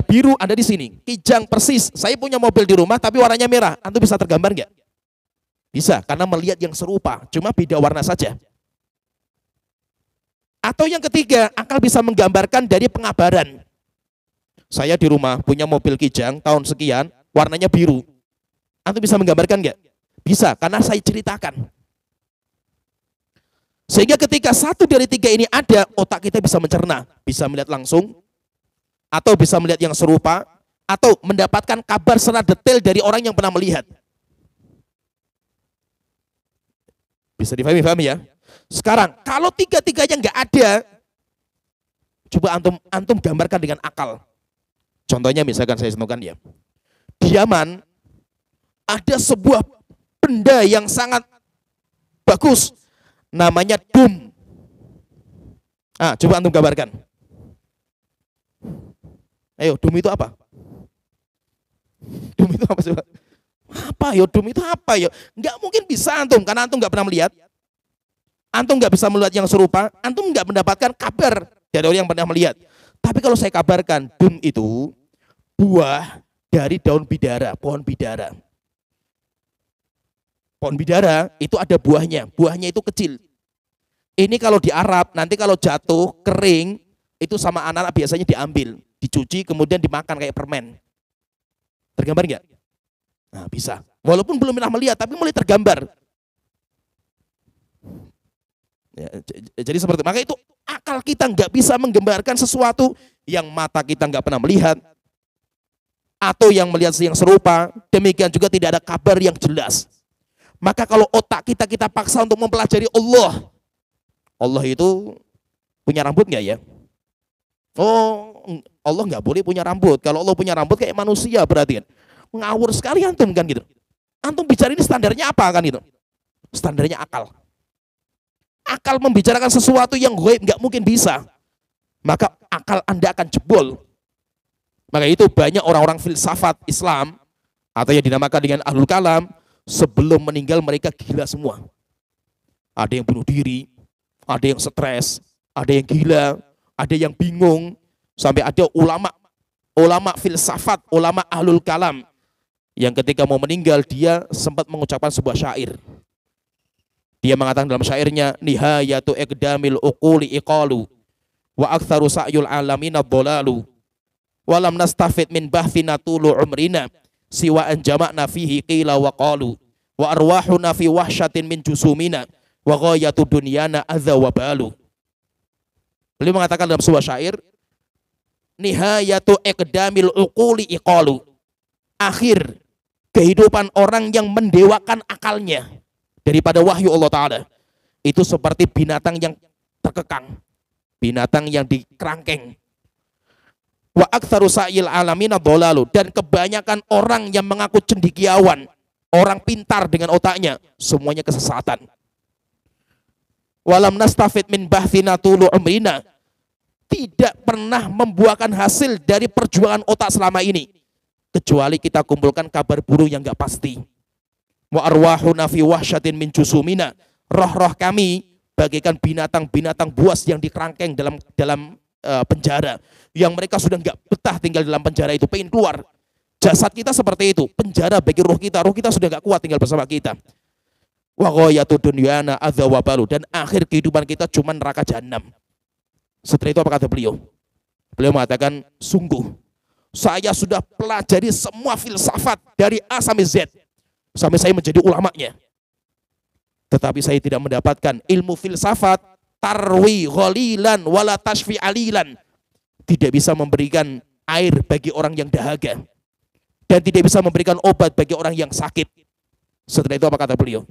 biru ada di sini, kijang persis. Saya punya mobil di rumah tapi warnanya merah. Antum bisa tergambar nggak? Bisa, karena melihat yang serupa, cuma beda warna saja. Atau yang ketiga, akal bisa menggambarkan dari pengabaran. Saya di rumah punya mobil kijang tahun sekian, warnanya biru. Antum bisa menggambarkan nggak? Bisa, karena saya ceritakan. Sehingga ketika satu dari tiga ini ada, otak kita bisa mencerna. Bisa melihat langsung, atau bisa melihat yang serupa, atau mendapatkan kabar secara detail dari orang yang pernah melihat. Bisa difahami ya? Sekarang, kalau tiga-tiganya nggak ada, coba antum gambarkan dengan akal. Contohnya misalkan saya contohkan ya. Di Yaman, ada sebuah benda yang sangat bagus. Namanya dum. Coba antum gambarkan. Ayo, dum itu apa? Dum itu apa coba? Apa yo? Dum itu apa yo? Nggak mungkin bisa antum, karena antum nggak pernah melihat. Antum nggak bisa melihat yang serupa. Antum nggak mendapatkan kabar dari orang yang pernah melihat. Tapi kalau saya kabarkan, dum itu buah dari daun bidara, pohon bidara. Pohon bidara itu ada buahnya. Buahnya itu kecil. Ini kalau di Arab, nanti kalau jatuh, kering, itu sama anak-anak biasanya diambil, dicuci, kemudian dimakan kayak permen. Tergambar nggak? Nah, bisa. Walaupun belum pernah melihat, tapi mulai tergambar. Ya, jadi seperti maka itu akal kita nggak bisa menggambarkan sesuatu yang mata kita nggak pernah melihat, atau yang melihat yang serupa. Demikian juga tidak ada kabar yang jelas. Maka kalau otak kita paksa untuk mempelajari Allah itu punya rambut nggak ya? Oh, Allah nggak boleh punya rambut. Kalau Allah punya rambut kayak manusia berarti kan. Ngawur sekali antum kan gitu. Antum bicara ini standarnya apa kan itu? Standarnya akal. Akal membicarakan sesuatu yang gaib nggak mungkin bisa. Maka akal Anda akan jebol. Maka itu banyak orang-orang filsafat Islam atau yang dinamakan dengan ahlul kalam, sebelum meninggal mereka gila semua. Ada yang bunuh diri, ada yang stres, ada yang gila, ada yang bingung, sampai ada ulama filsafat, ulama ahlul kalam yang ketika mau meninggal dia sempat mengucapkan sebuah syair. Dia mengatakan dalam syairnya, nihayatu iqdamil uquli iqalu wa aktsaru sa'yul alamina dhalalu wa lam nastafid min bahthina tulu umrina siwa an jama'na fihi qila wa qalu wa arwahuna fi wahsyatin min jusumina wa ghayatu dunyana adza wa balu. Beliau mengatakan dalam sebuah syair, nihayatu iqdamil uquli iqalu. Akhir kehidupan orang yang mendewakan akalnya daripada wahyu Allah Ta'ala itu seperti binatang yang terkekang, binatang yang dikerangkeng. Wa aktsaru sa'il alamina dhalalu, dan kebanyakan orang yang mengaku cendekiawan, orang pintar dengan otaknya, semuanya kesesatan. Walam nastafid min bahthina tulu umrina, tidak pernah membuahkan hasil dari perjuangan otak selama ini kecuali kita kumpulkan kabar burung yang enggak pasti. Wa arwahuna fi wahsyatin min jusumina, roh-roh kami bagaikan binatang-binatang buas yang dikerangkeng dalam penjara, yang mereka sudah nggak betah tinggal dalam penjara itu, pengen keluar. Jasad kita seperti itu, penjara bagi roh kita sudah nggak kuat tinggal bersama kita. Wa ghayatu dunyana adza wa balu, dan akhir kehidupan kita cuma neraka jahanam. Setelah itu apa kata beliau? Beliau mengatakan, sungguh saya sudah pelajari semua filsafat dari A sampai Z, sampai saya menjadi ulamanya, tetapi saya tidak mendapatkan ilmu filsafat tarwi ghalilan wala tashfi alilan, tidak bisa memberikan air bagi orang yang dahaga dan tidak bisa memberikan obat bagi orang yang sakit. Setelah itu apa kata beliau?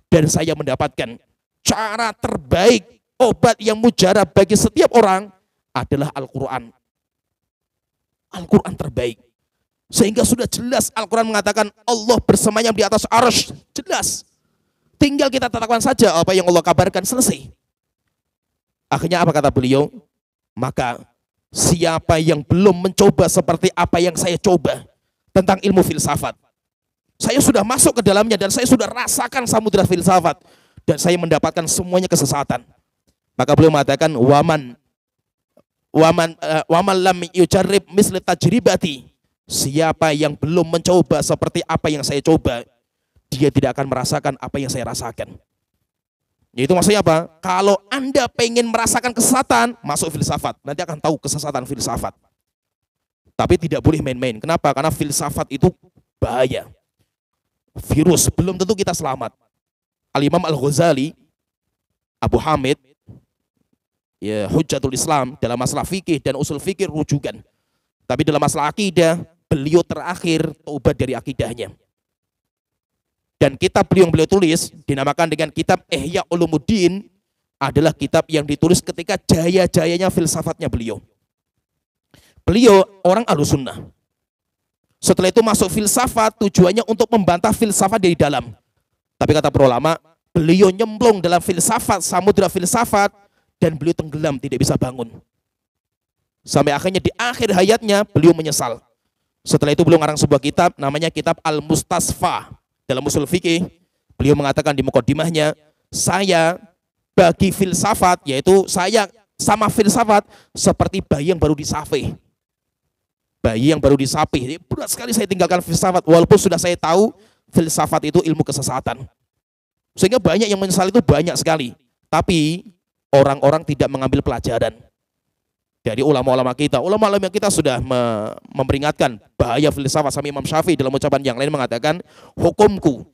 Dan saya mendapatkan cara terbaik, obat yang mujarab bagi setiap orang adalah Al-Quran. Al-Quran terbaik. Sehingga sudah jelas Al-Quran mengatakan Allah bersemayam di atas arsy, jelas. Tinggal kita tetapkan saja apa yang Allah kabarkan, selesai. Akhirnya apa kata beliau? Maka siapa yang belum mencoba seperti apa yang saya coba tentang ilmu filsafat, saya sudah masuk ke dalamnya dan saya sudah rasakan samudera filsafat dan saya mendapatkan semuanya kesesatan. Maka beliau mengatakan waman lam yujarrib misli tajribati, siapa yang belum mencoba seperti apa yang saya coba, dia tidak akan merasakan apa yang saya rasakan. Yaitu maksudnya apa? Kalau Anda pengen merasakan kesesatan, masuk filsafat, nanti akan tahu kesesatan filsafat. Tapi tidak boleh main-main. Kenapa? Karena filsafat itu bahaya. Virus, belum tentu kita selamat. Al-Imam Al-Ghazali, Abu Hamid, ya, Hujjatul Islam, dalam masalah fikih dan usul fikih rujukan. Tapi dalam masalah akidah, beliau terakhir taubat dari akidahnya. Dan kitab yang beliau tulis dinamakan dengan kitab Ihya Ulumuddin, adalah kitab yang ditulis ketika jaya-jayanya filsafatnya beliau. Beliau orang Ahlussunnah. Setelah itu masuk filsafat, tujuannya untuk membantah filsafat dari dalam. Tapi kata para ulama, beliau nyemplung dalam filsafat, samudera filsafat, dan beliau tenggelam, tidak bisa bangun. Sampai akhirnya di akhir hayatnya beliau menyesal. Setelah itu beliau ngarang sebuah kitab, namanya kitab Al-Mustasfa. Dalam usul fikih, beliau mengatakan di mukadimahnya, saya bagi filsafat, yaitu saya sama filsafat seperti bayi yang baru disafih. Bayi yang baru disapih. Jadi berat sekali saya tinggalkan filsafat, walaupun sudah saya tahu filsafat itu ilmu kesesatan. Sehingga banyak yang menyesal, itu banyak sekali. Tapi orang-orang tidak mengambil pelajaran dari ulama-ulama kita. Ulama-ulama kita sudah memperingatkan bahaya filsafat. Sampai Imam Syafi'i dalam ucapan yang lain mengatakan, hukumku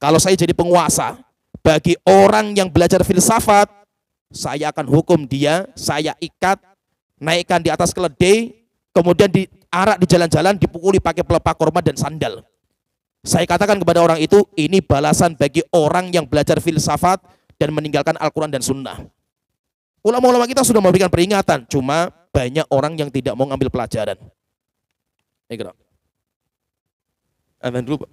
kalau saya jadi penguasa, bagi orang yang belajar filsafat, saya akan hukum dia, saya ikat, naikkan di atas keledai, kemudian diarak di jalan-jalan, dipukuli pakai pelepah korma dan sandal. Saya katakan kepada orang itu, ini balasan bagi orang yang belajar filsafat dan meninggalkan Al-Quran dan Sunnah. Ulama-ulama kita sudah memberikan peringatan, cuma banyak orang yang tidak mau ngambil pelajaran. Ikra. Azan dulu, Pak.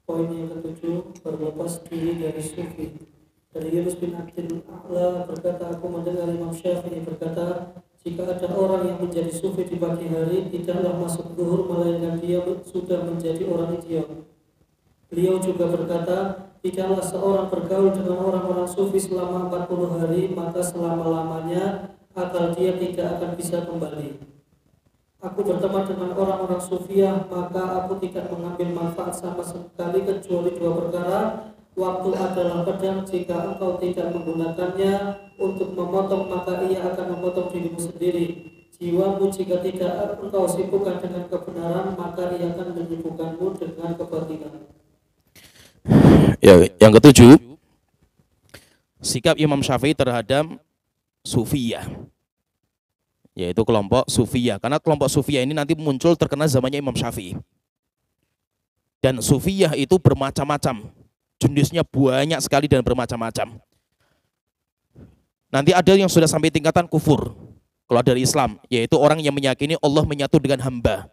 Poin yang ketujuh, berlepas diri dari sufi. Dari Yunus bin Abdul A'la berkata, aku mendengar Imam Syafi'i berkata, jika ada orang yang menjadi sufi di pagi hari, tidaklah masuk zuhur melainkan dia sudah menjadi orang idiot. Beliau juga berkata, tidaklah seorang bergaul dengan orang-orang sufi selama 40 hari, maka selama-lamanya akal dia tidak akan bisa kembali. Aku berteman dengan orang-orang sufiah, maka aku tidak mengambil manfaat sama sekali kecuali dua perkara. Waktu adalah pedang, jika engkau tidak menggunakannya untuk memotong, maka ia akan memotong dirimu sendiri. jiwamu jika tidak engkau sibukkan dengan kebenaran, maka ia akan menyibukkanmu dengan kebatilan. Ya, yang ketujuh, sikap Imam Syafi'i terhadap Sufiyah, yaitu kelompok Sufiyah. Karena kelompok Sufiyah ini nanti muncul terkena zamannya Imam Syafi'i. Dan Sufiyah itu bermacam-macam, jenisnya banyak sekali dan bermacam-macam. Nanti ada yang sudah sampai tingkatan kufur, keluar dari Islam, yaitu orang yang meyakini Allah menyatu dengan hamba,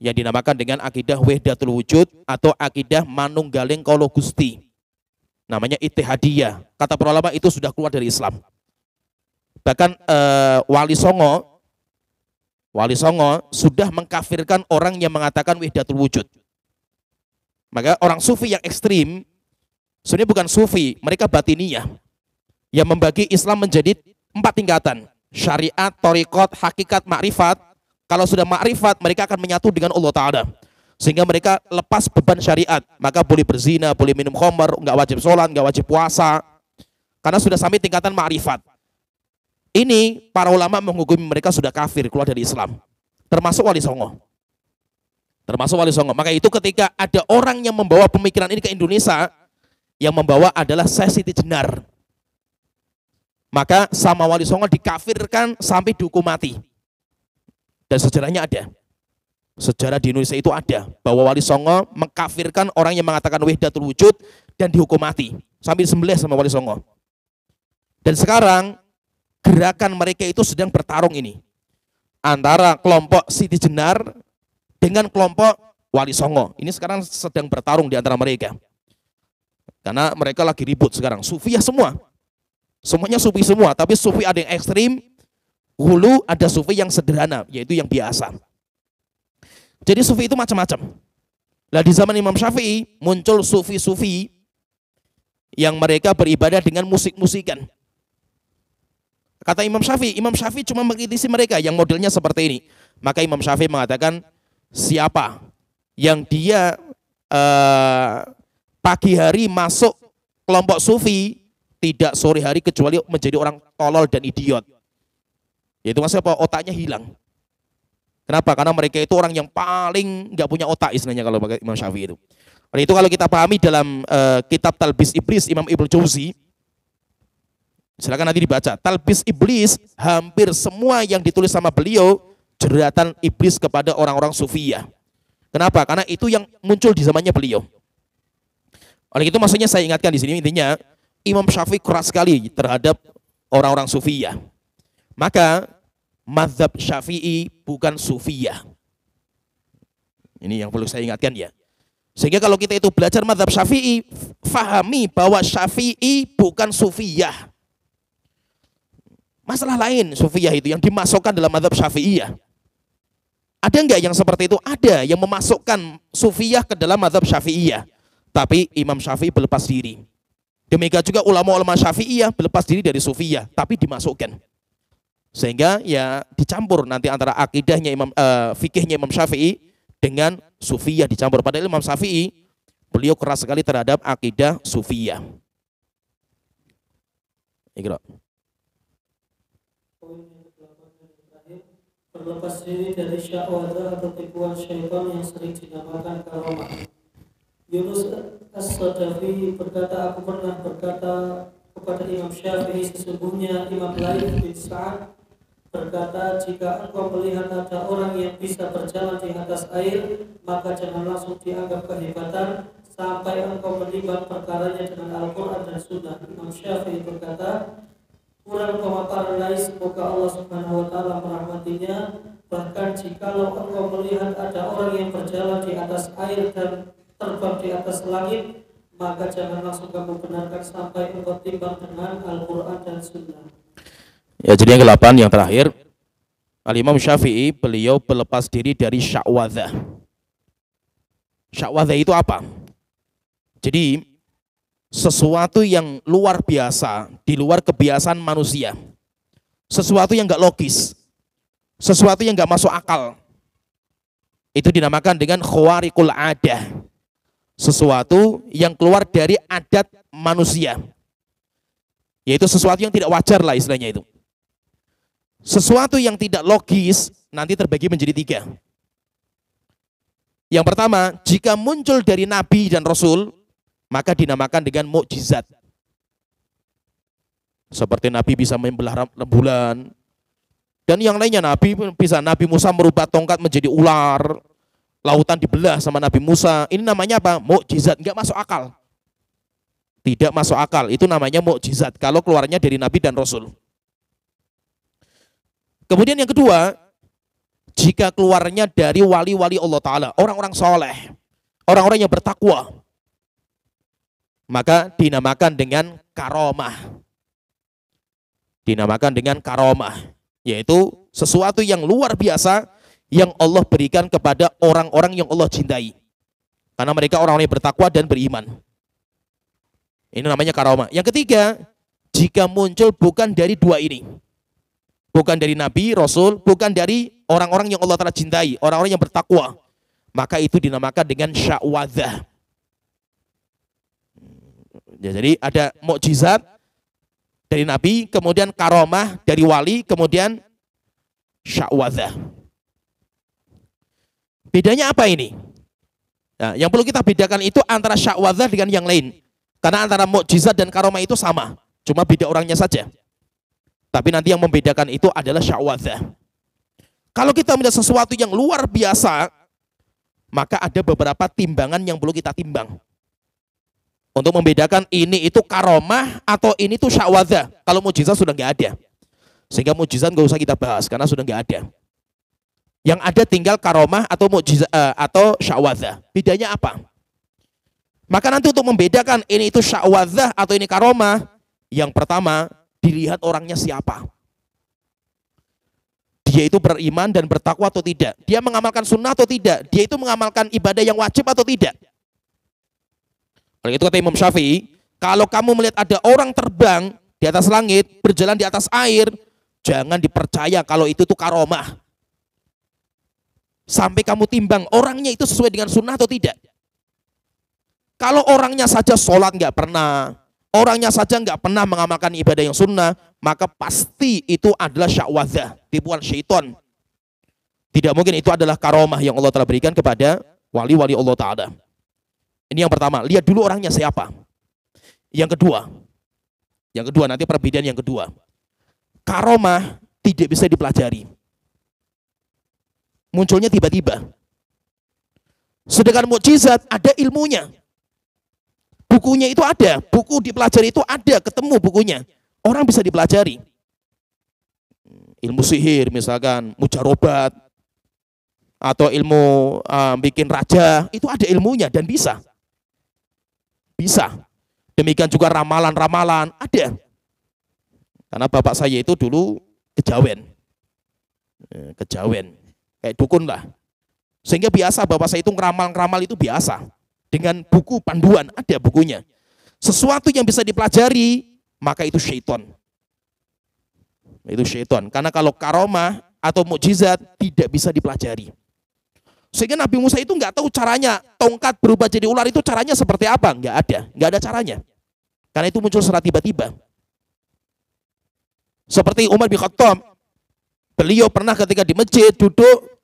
yang dinamakan dengan akidah wahdatul wujud atau akidah manunggaling kala Gusti. Namanya Ittihadiyah. Kata para ulama itu sudah keluar dari Islam. Bahkan Wali Songo sudah mengkafirkan orang yang mengatakan wahdatul wujud. Maka orang sufi yang ekstrim sebenarnya bukan sufi, mereka batiniyah, yang membagi Islam menjadi 4 tingkatan: syariat, thariqat, hakikat, makrifat. Kalau sudah makrifat, mereka akan menyatu dengan Allah Ta'ala, sehingga mereka lepas beban syariat. Maka boleh berzina, boleh minum khamar, nggak wajib sholat, nggak wajib puasa, karena sudah sampai tingkatan makrifat. Ini para ulama menghukumi mereka sudah kafir, keluar dari Islam, termasuk Wali Songo. Maka itu ketika ada orang yang membawa pemikiran ini ke Indonesia, yang membawa adalah Syekh Siti Jenar, maka sama Wali Songo dikafirkan sampai dihukum mati. Dan sejarahnya ada. Sejarah di Indonesia itu ada, bahwa Wali Songo mengkafirkan orang yang mengatakan wahdatul wujud dan dihukum mati, sampai disembelih sama Wali Songo. Dan sekarang gerakan mereka itu sedang bertarung ini, antara kelompok Siti Jenar dengan kelompok Wali Songo. Ini sekarang sedang bertarung di antara mereka. Karena mereka lagi ribut sekarang. Sufiyah semua. Semuanya sufi semua, tapi sufi ada yang ekstrim, hulu, ada sufi yang sederhana, yaitu yang biasa. Jadi sufi itu macam-macam. Nah, di zaman Imam Syafi'i muncul sufi-sufi yang mereka beribadah dengan musik-musikan. Kata Imam Syafi'i cuma mengkritisi mereka yang modelnya seperti ini. Maka Imam Syafi'i mengatakan, siapa yang dia pagi hari masuk kelompok sufi, tidak sore hari kecuali menjadi orang tolol dan idiot. Yaitu maksudnya apa? Otaknya hilang. Kenapa? Karena mereka itu orang yang paling nggak punya otak istilahnya kalau pakai Imam Syafi'i itu. Oleh itu kalau kita pahami dalam kitab Talbis Iblis Imam Ibnu Jauzi, silakan nanti dibaca. Talbis Iblis, hampir semua yang ditulis sama beliau jeratan iblis kepada orang-orang sufiyah. Kenapa? Karena itu yang muncul di zamannya beliau. Oleh itu maksudnya saya ingatkan di sini, intinya Imam Syafi'i keras sekali terhadap orang-orang sufiyah. Maka mazhab Syafi'i bukan sufiyah. Ini yang perlu saya ingatkan ya. Sehingga kalau kita itu belajar mazhab Syafi'i, fahami bahwa Syafi'i bukan sufiyah. Masalah lain sufiyah itu yang dimasukkan dalam mazhab Syafi'iyah. Ada enggak yang seperti itu? Ada yang memasukkan sufiyah ke dalam mazhab Syafi'iyah. Tapi Imam Syafi'i berlepas diri. Demikian juga ulama-ulama Syafi'iyah berlepas diri dari sufiyah, tapi dimasukkan. Sehingga ya dicampur nanti antara akidahnya fikihnya Imam Syafi'i dengan sufiyah dicampur. Padahal Imam Syafi'i beliau keras sekali terhadap akidah sufiyah. Ikra. Berlepas diri dari syahwat atau tipuan syaitan yang sering dinamakan karomah. Yunus As-Sadafi berkata, aku pernah berkata kepada Imam Syafi'i, sesungguhnya Imam Laith bin Sa'ad berkata, jika engkau melihat ada orang yang bisa berjalan di atas air, maka jangan langsung dianggap kehebatan sampai engkau menimbang perkaranya dengan Al-Quran dan Sunnah. Imam Syafi'i berkata, kurang pemaparan lain, semoga Allah Subhanahu wa Ta'ala merahmatinya. Bahkan jikalau engkau melihat ada orang yang berjalan di atas air dan terbang di atas langit, maka jangan langsung kamu benarkan sampai engkau timbang dengan Al-Quran dan Sunnah. Ya, jadi yang ke-8 yang terakhir, Al-Imam Syafi'i beliau berlepas diri dari sya'wadhah. Sya'wadhah itu apa? Jadi sesuatu yang luar biasa, di luar kebiasaan manusia. Sesuatu yang enggak logis. Sesuatu yang enggak masuk akal. Itu dinamakan dengan khawariqul adah. Sesuatu yang keluar dari adat manusia. Yaitu sesuatu yang tidak wajar lah istilahnya itu. Sesuatu yang tidak logis nanti terbagi menjadi 3. Yang pertama, jika muncul dari nabi dan rasul, maka dinamakan dengan mukjizat. Seperti nabi bisa membelah rembulan, dan yang lainnya Nabi Musa merubah tongkat menjadi ular, lautan dibelah sama Nabi Musa. Ini namanya apa? Mukjizat, enggak masuk akal. Tidak masuk akal, itu namanya mukjizat kalau keluarnya dari nabi dan rasul. Kemudian yang kedua, jika keluarnya dari wali-wali Allah Ta'ala, orang-orang soleh, orang-orang yang bertakwa, maka dinamakan dengan karomah. Dinamakan dengan karomah, yaitu sesuatu yang luar biasa yang Allah berikan kepada orang-orang yang Allah cintai. Karena mereka orang-orang yang bertakwa dan beriman. Ini namanya karomah. Yang ketiga, jika muncul bukan dari 2 ini. Bukan dari nabi, rasul, bukan dari orang-orang yang Allah Ta'ala cintai, orang-orang yang bertakwa, maka itu dinamakan dengan sya'wadzah. Jadi ada mukjizat dari nabi, kemudian karomah dari wali, kemudian sya'wadzah. Bedanya apa ini? Nah, yang perlu kita bedakan itu antara sya'wadzah dengan yang lain. Karena antara mukjizat dan karomah itu sama, cuma beda orangnya saja. Tapi nanti yang membedakan itu adalah sya'wadzah. Kalau kita melihat sesuatu yang luar biasa, maka ada beberapa timbangan yang perlu kita timbang. Untuk membedakan ini itu karomah atau ini itu sya'wadzah. Kalau mukjizat sudah nggak ada. Sehingga mukjizat nggak usah kita bahas karena sudah nggak ada. Yang ada tinggal karomah atau mukjizat atau sya'wadzah. Bedanya apa? Maka nanti untuk membedakan ini itu sya'wadzah atau ini karomah, yang pertama dilihat orangnya siapa. Dia itu beriman dan bertakwa atau tidak. Dia mengamalkan sunnah atau tidak. Dia itu mengamalkan ibadah yang wajib atau tidak. Oleh itu kata Imam Syafi'i, kalau kamu melihat ada orang terbang di atas langit, berjalan di atas air, jangan dipercaya kalau itu tuh karomah. Sampai kamu timbang orangnya itu sesuai dengan sunnah atau tidak. Kalau orangnya saja sholat nggak pernah, orangnya saja nggak pernah mengamalkan ibadah yang sunnah, maka pasti itu adalah sya'wadzah, tipuan syaitan. Tidak mungkin itu adalah karomah yang Allah telah berikan kepada wali-wali Allah Ta'ala. Ini yang pertama, lihat dulu orangnya siapa. Yang kedua nanti perbedaan yang kedua. Karomah tidak bisa dipelajari. Munculnya tiba-tiba. Sedangkan mukjizat ada ilmunya. Bukunya itu ada, buku dipelajari itu ada, ketemu bukunya. Orang bisa dipelajari. Ilmu sihir misalkan, mujarobat, atau ilmu bikin raja, itu ada ilmunya dan bisa. Bisa. Demikian juga ramalan-ramalan, ada. Karena bapak saya itu dulu kejawen. Kayak dukun lah. Sehingga biasa bapak saya itu ngeramal-ngeramal itu biasa. Dengan buku panduan, ada bukunya. Sesuatu yang bisa dipelajari, maka itu syaitan. Itu syaitan. Karena kalau karomah atau mukjizat tidak bisa dipelajari. Sehingga Nabi Musa itu nggak tahu caranya tongkat berubah jadi ular itu caranya seperti apa. Nggak ada caranya. Karena itu muncul secara tiba-tiba. Seperti Umar bin Khattab, beliau pernah ketika di masjid duduk,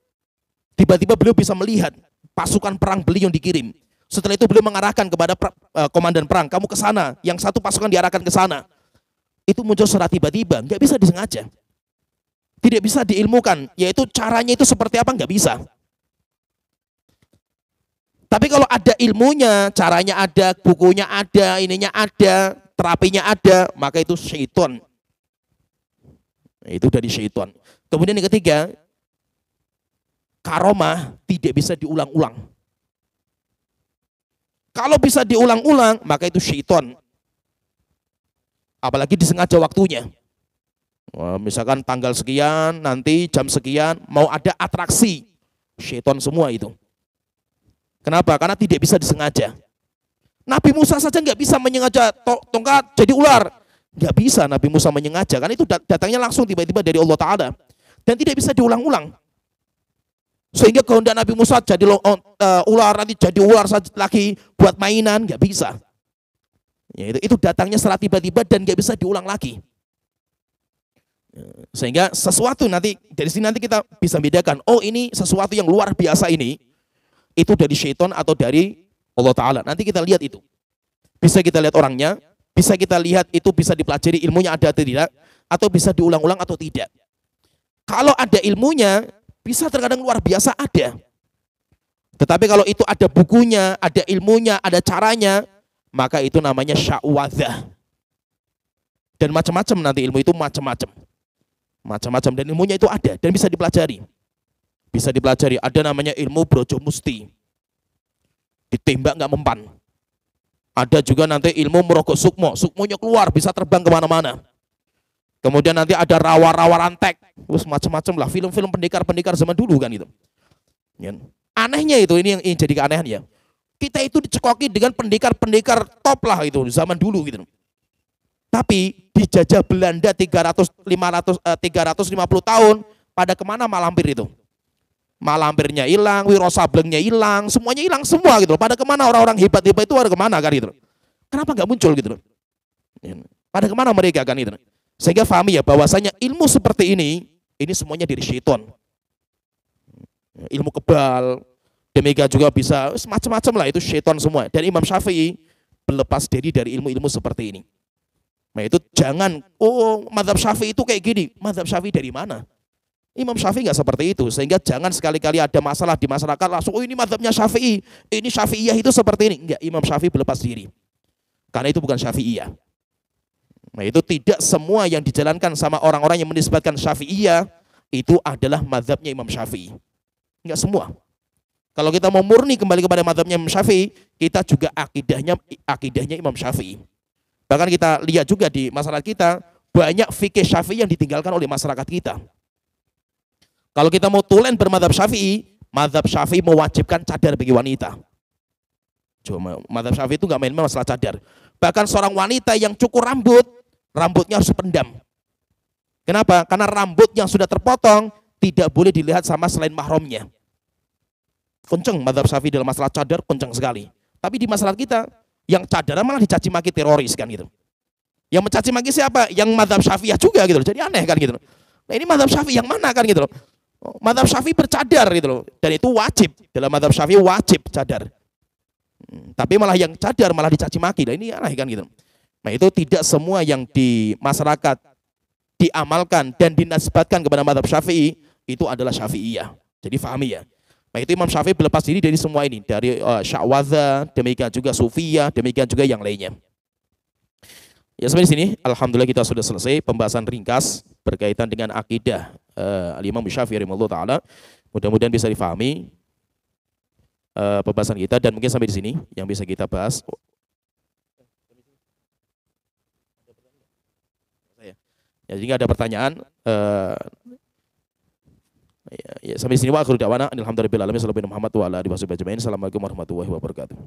tiba-tiba beliau bisa melihat pasukan perang beliau yang dikirim. Setelah itu beliau mengarahkan kepada komandan perang, kamu ke sana, yang satu pasukan diarahkan ke sana. Itu muncul secara tiba-tiba, nggak bisa disengaja. Tidak bisa diilmukan, yaitu caranya itu seperti apa, nggak bisa. Tapi kalau ada ilmunya, caranya ada, bukunya ada, ininya ada, terapinya ada, maka itu syaitan. Itu dari syaitan. Kemudian yang ketiga, karomah tidak bisa diulang-ulang. Kalau bisa diulang-ulang, maka itu syaitan. Apalagi disengaja waktunya. Wah, misalkan tanggal sekian, nanti jam sekian, mau ada atraksi. Syaitan semua itu. Kenapa? Karena tidak bisa disengaja. Nabi Musa saja nggak bisa menyengaja tongkat jadi ular. Nggak bisa Nabi Musa menyengaja. Karena itu datangnya langsung tiba-tiba dari Allah Ta'ala. Dan tidak bisa diulang-ulang. Sehingga kehendak Nabi Musa jadi ular, nanti jadi ular lagi buat mainan, nggak bisa. Ya, itu datangnya secara tiba-tiba dan nggak bisa diulang lagi. Sehingga sesuatu nanti dari sini nanti kita bisa bedakan, oh ini sesuatu yang luar biasa ini itu dari syaitan atau dari Allah Ta'ala. Nanti kita lihat itu. Bisa kita lihat orangnya, bisa kita lihat itu bisa dipelajari ilmunya ada atau tidak, atau bisa diulang-ulang atau tidak. Kalau ada ilmunya, bisa terkadang luar biasa ada. Tetapi kalau itu ada bukunya, ada ilmunya, ada caranya, maka itu namanya sya'wadhah. Dan macam-macam nanti ilmu itu macam-macam. Macam-macam dan ilmunya itu ada dan bisa dipelajari. Bisa dipelajari. Ada namanya ilmu brojo musti. Ditembak nggak mempan. Ada juga nanti ilmu merogok sukmo. Sukmonya keluar bisa terbang kemana-mana. Kemudian nanti ada rawa-rawa rantek. Terus macam-macam lah. Film-film pendekar-pendekar zaman dulu kan itu. Anehnya itu ini yang jadi keanehan ya. Kita itu dicekoki dengan pendekar-pendekar top lah itu zaman dulu gitu. Tapi dijajah Belanda 350 tahun, pada kemana Malampir itu? Malampirnya hilang, Wiro Sablengnya hilang, semuanya hilang semua gitu. Pada kemana orang-orang hebat-hebat itu pada kemana kan gitu? Kenapa nggak muncul gitu? Pada kemana mereka kan itu? Sehingga fahami ya bahwasanya ilmu seperti ini semuanya dari syaitan. Ilmu kebal, demikian juga bisa semacam-macam lah itu syaitan semua. Dan Imam Syafi'i berlepas diri dari ilmu-ilmu seperti ini. Nah itu jangan, oh mazhab Syafi'i itu kayak gini. Mazhab Syafi'i dari mana? Imam Syafi'i nggak seperti itu. Sehingga jangan sekali-kali ada masalah di masyarakat langsung, oh ini mazhabnya Syafi'i, ini Syafi'iyah itu seperti ini. Enggak, Imam Syafi'i berlepas diri. Karena itu bukan Syafi'iyah. Nah itu tidak semua yang dijalankan sama orang-orang yang menisbatkan Syafi'iyah itu adalah mazhabnya Imam Syafi'i. Enggak semua. Kalau kita mau murni kembali kepada mazhabnya Imam Syafi'i, kita juga akidahnya Imam Syafi'i. Bahkan kita lihat juga di masyarakat kita, banyak fikih Syafi'i yang ditinggalkan oleh masyarakat kita. Kalau kita mau tulen bermadzhab Syafi'i, mazhab Syafi'i mewajibkan cadar bagi wanita. Cuma mazhab Syafi'i itu nggak main-main masalah cadar. Bahkan seorang wanita yang cukur rambutnya harus pendam. Kenapa? Karena rambut yang sudah terpotong tidak boleh dilihat sama selain mahramnya. Kenceng mazhab Syafi'i dalam masalah cadar, kenceng sekali. Tapi di masalah kita, yang cadar malah dicaci maki teroris kan gitu. Yang mencaci maki siapa? Yang mazhab Syafi'iyah juga gitu loh. Jadi aneh kan gitu loh. Nah ini mazhab Syafi'i yang mana kan gitu loh. Mazhab Syafi'i bercadar gitu loh. Dan itu wajib. Dalam mazhab Syafi'i wajib cadar. Tapi malah yang cadar malah dicaci maki. Nah ini aneh kan gitu. Nah itu tidak semua yang di masyarakat diamalkan dan dinasbatkan kepada mazhab Syafi'i itu adalah Syafi'iyah. Jadi fahami ya. Nah itu Imam Syafi'i berlepas diri dari semua ini. Dari Sya'wadhah, demikian juga Sufiyah, demikian juga yang lainnya. Ya sampai di sini, alhamdulillah kita sudah selesai pembahasan ringkas berkaitan dengan akidah Al-Imam Syafi'i rahimahullah ta'ala. Mudah-mudahan bisa difahami pembahasan kita dan mungkin sampai di sini yang bisa kita bahas. Ya, jika ada pertanyaan, ya, sampai di sini wa akhiru da'wana alhamdulillahirabbil alamin sallallahu alaihi wa sallam. Assalamualaikum warahmatullahi wabarakatuh.